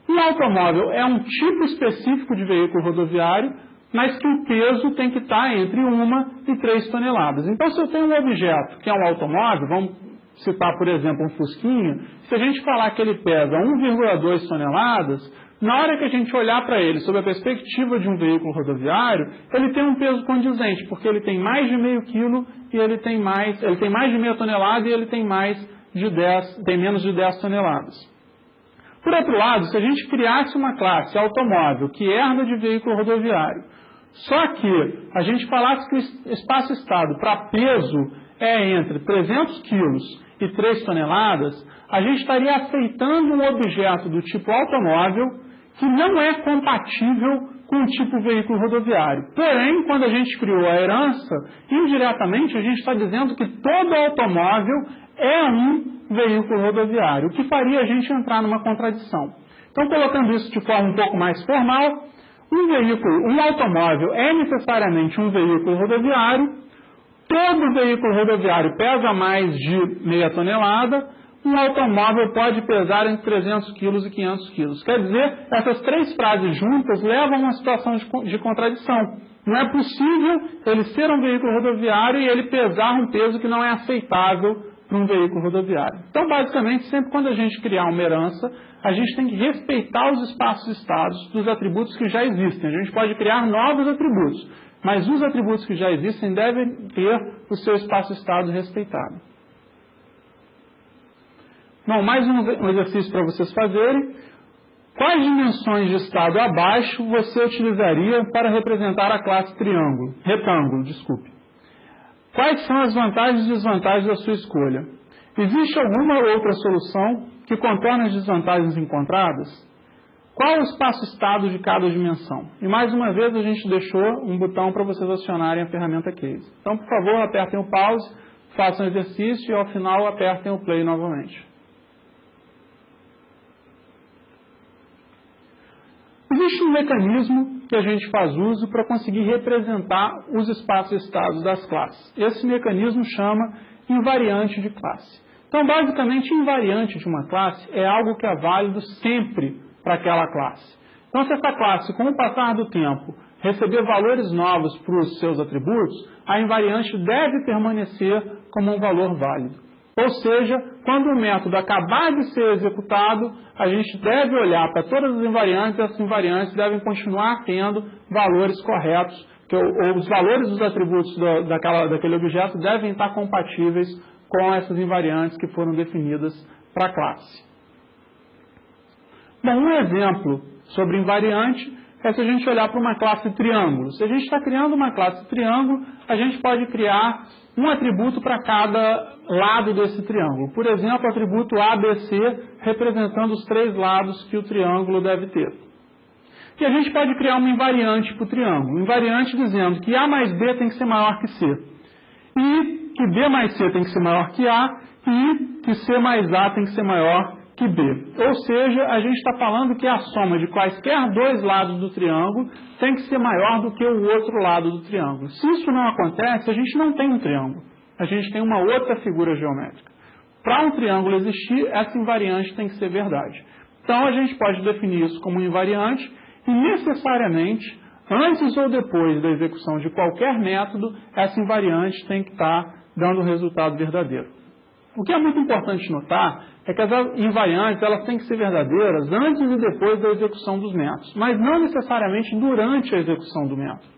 Um automóvel é um tipo específico de veículo rodoviário, mas que o peso tem que estar entre 1 e 3 toneladas. Então, se eu tenho um objeto que é um automóvel, vamos citar, por exemplo, um Fusquinha, se a gente falar que ele pesa 1,2 toneladas, na hora que a gente olhar para ele sob a perspectiva de um veículo rodoviário, ele tem um peso condizente, porque ele tem mais de meio quilo e ele tem mais de meia tonelada e ele tem menos de 10 toneladas. Por outro lado, se a gente criasse uma classe automóvel que herda de veículo rodoviário, só que a gente falasse que o espaço-estado para peso é entre 300 quilos e 3 toneladas, a gente estaria aceitando um objeto do tipo automóvel que não é compatível com o tipo veículo rodoviário. Porém, quando a gente criou a herança, indiretamente a gente está dizendo que todo automóvel é um veículo rodoviário, o que faria a gente entrar numa contradição. Então, colocando isso de forma um pouco mais formal, um automóvel é necessariamente um veículo rodoviário. Todo veículo rodoviário pesa mais de meia tonelada, um automóvel pode pesar entre 300 quilos e 500 quilos. Quer dizer, essas três frases juntas levam a uma situação de contradição. Não é possível ele ser um veículo rodoviário e ele pesar um peso que não é aceitável para um veículo rodoviário. Então, basicamente, sempre quando a gente criar uma herança, a gente tem que respeitar os espaços-estados dos atributos que já existem. A gente pode criar novos atributos, mas os atributos que já existem devem ter o seu espaço-estado respeitado. Bom, mais um exercício para vocês fazerem. Quais dimensões de estado abaixo você utilizaria para representar a classe retângulo? Quais são as vantagens e desvantagens da sua escolha? Existe alguma outra solução que contorne as desvantagens encontradas? Qual o espaço-estado de cada dimensão? E mais uma vez a gente deixou um botão para vocês acionarem a ferramenta Case. Então, por favor, apertem o pause, façam o exercício e ao final apertem o play novamente. Existe um mecanismo que a gente faz uso para conseguir representar os espaços-estados das classes. Esse mecanismo chama invariante de classe. Então, basicamente, invariante de uma classe é algo que é válido sempre para aquela classe. Então, se essa classe, com o passar do tempo, receber valores novos para os seus atributos, a invariante deve permanecer como um valor válido. Ou seja, quando o método acabar de ser executado, a gente deve olhar para todas as invariantes e essas invariantes devem continuar tendo valores corretos, ou os valores dos atributos daquele objeto devem estar compatíveis com essas invariantes que foram definidas para a classe. Bom, um exemplo sobre invariante é se a gente olhar para uma classe triângulo. Se a gente está criando uma classe triângulo, a gente pode criar um atributo para cada lado desse triângulo. Por exemplo, o atributo ABC, representando os três lados que o triângulo deve ter. E a gente pode criar uma invariante para o triângulo. Invariante dizendo que A mais B tem que ser maior que C. E que B mais C tem que ser maior que A. E que C mais A tem que ser maior que B. Ou seja, a gente está falando que a soma de quaisquer dois lados do triângulo tem que ser maior do que o outro lado do triângulo. Se isso não acontece, a gente não tem um triângulo. A gente tem uma outra figura geométrica. Para um triângulo existir, essa invariante tem que ser verdade. Então, a gente pode definir isso como invariante e, necessariamente, antes ou depois da execução de qualquer método, essa invariante tem que estar dando o resultado verdadeiro. O que é muito importante notar é que as invariantes elas têm que ser verdadeiras antes e depois da execução dos métodos, mas não necessariamente durante a execução do método.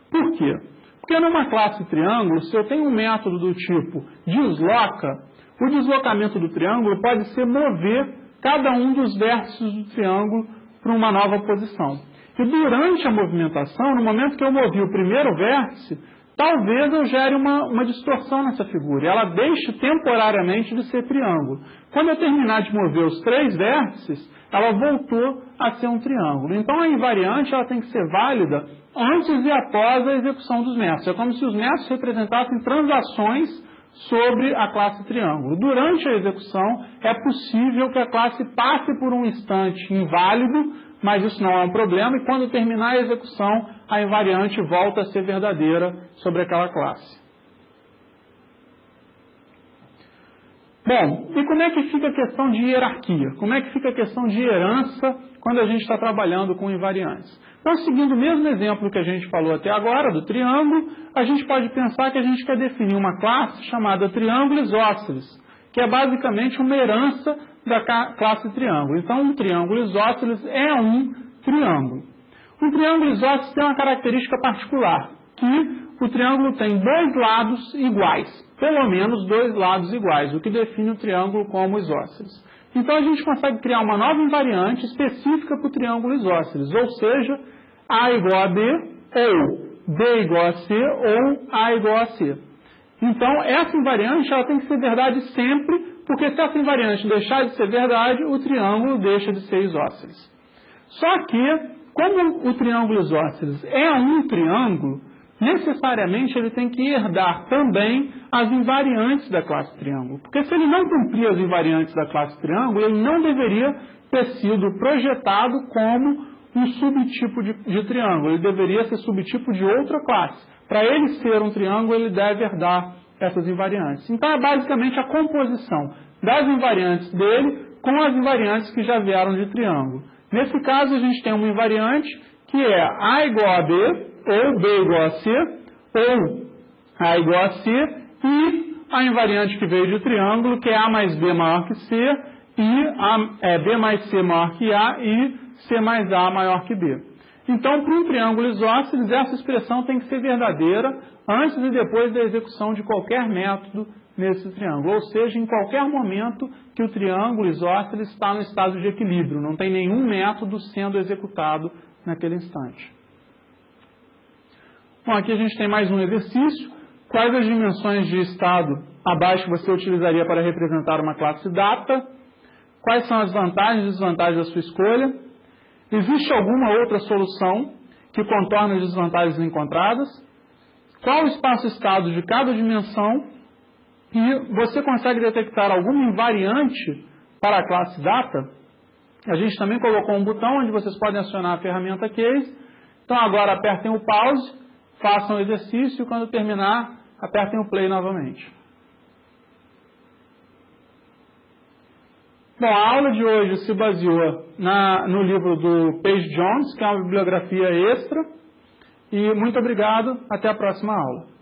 Por quê? Porque numa classe triângulo, se eu tenho um método do tipo desloca, o deslocamento do triângulo pode ser mover cada um dos vértices do triângulo para uma nova posição. E durante a movimentação, no momento que eu movi o primeiro vértice, talvez eu gere uma distorção nessa figura. Ela deixe temporariamente de ser triângulo. Quando eu terminar de mover os três vértices, ela voltou a ser um triângulo. Então a invariante ela tem que ser válida antes e após a execução dos métodos. É como se os métodos representassem transações sobre a classe triângulo. Durante a execução, é possível que a classe passe por um instante inválido, mas isso não é um problema, e quando terminar a execução, a invariante volta a ser verdadeira sobre aquela classe. Bom, e como é que fica a questão de hierarquia? Como é que fica a questão de herança quando a gente está trabalhando com invariantes? Então, seguindo o mesmo exemplo que a gente falou até agora, do triângulo, a gente pode pensar que a gente quer definir uma classe chamada triângulo isósceles, que é basicamente uma herança da classe triângulo. Então, um triângulo isósceles é um triângulo. Um triângulo isósceles tem uma característica particular, que o triângulo tem dois lados iguais, pelo menos dois lados iguais, o que define o triângulo como isósceles. Então, a gente consegue criar uma nova invariante específica para o triângulo isósceles, ou seja, A igual a B, ou B igual a C, ou A igual a C. Então, essa invariante ela tem que ser verdade sempre, porque se essa invariante deixar de ser verdade, o triângulo deixa de ser isósceles. Só que, como o triângulo isósceles é um triângulo, necessariamente ele tem que herdar também as invariantes da classe triângulo. Porque se ele não cumprir as invariantes da classe triângulo, ele não deveria ter sido projetado como um subtipo de triângulo. Ele deveria ser subtipo de outra classe. Para ele ser um triângulo, ele deve herdar essas invariantes. Então, é basicamente a composição das invariantes dele com as invariantes que já vieram de triângulo. Nesse caso, a gente tem uma invariante que é A igual a B, ou B igual a C, ou A igual a C, e a invariante que veio de triângulo, que é A mais B maior que C, e B mais C maior que A, e C mais A maior que B. Então, para um triângulo isósceles, essa expressão tem que ser verdadeira antes e depois da execução de qualquer método nesse triângulo. Ou seja, em qualquer momento que o triângulo isósceles está no estado de equilíbrio. Não tem nenhum método sendo executado naquele instante. Bom, aqui a gente tem mais um exercício. Quais as dimensões de estado abaixo você utilizaria para representar uma classe data? Quais são as vantagens e desvantagens da sua escolha? Existe alguma outra solução que contorne as desvantagens encontradas? Qual o espaço-estado de cada dimensão? E você consegue detectar alguma invariante para a classe data? A gente também colocou um botão onde vocês podem acionar a ferramenta Case. Então agora apertem o pause, façam o exercício e quando terminar, apertem o play novamente. Bom, a aula de hoje se baseou no livro do Page Jones, que é uma bibliografia extra. E muito obrigado, até a próxima aula.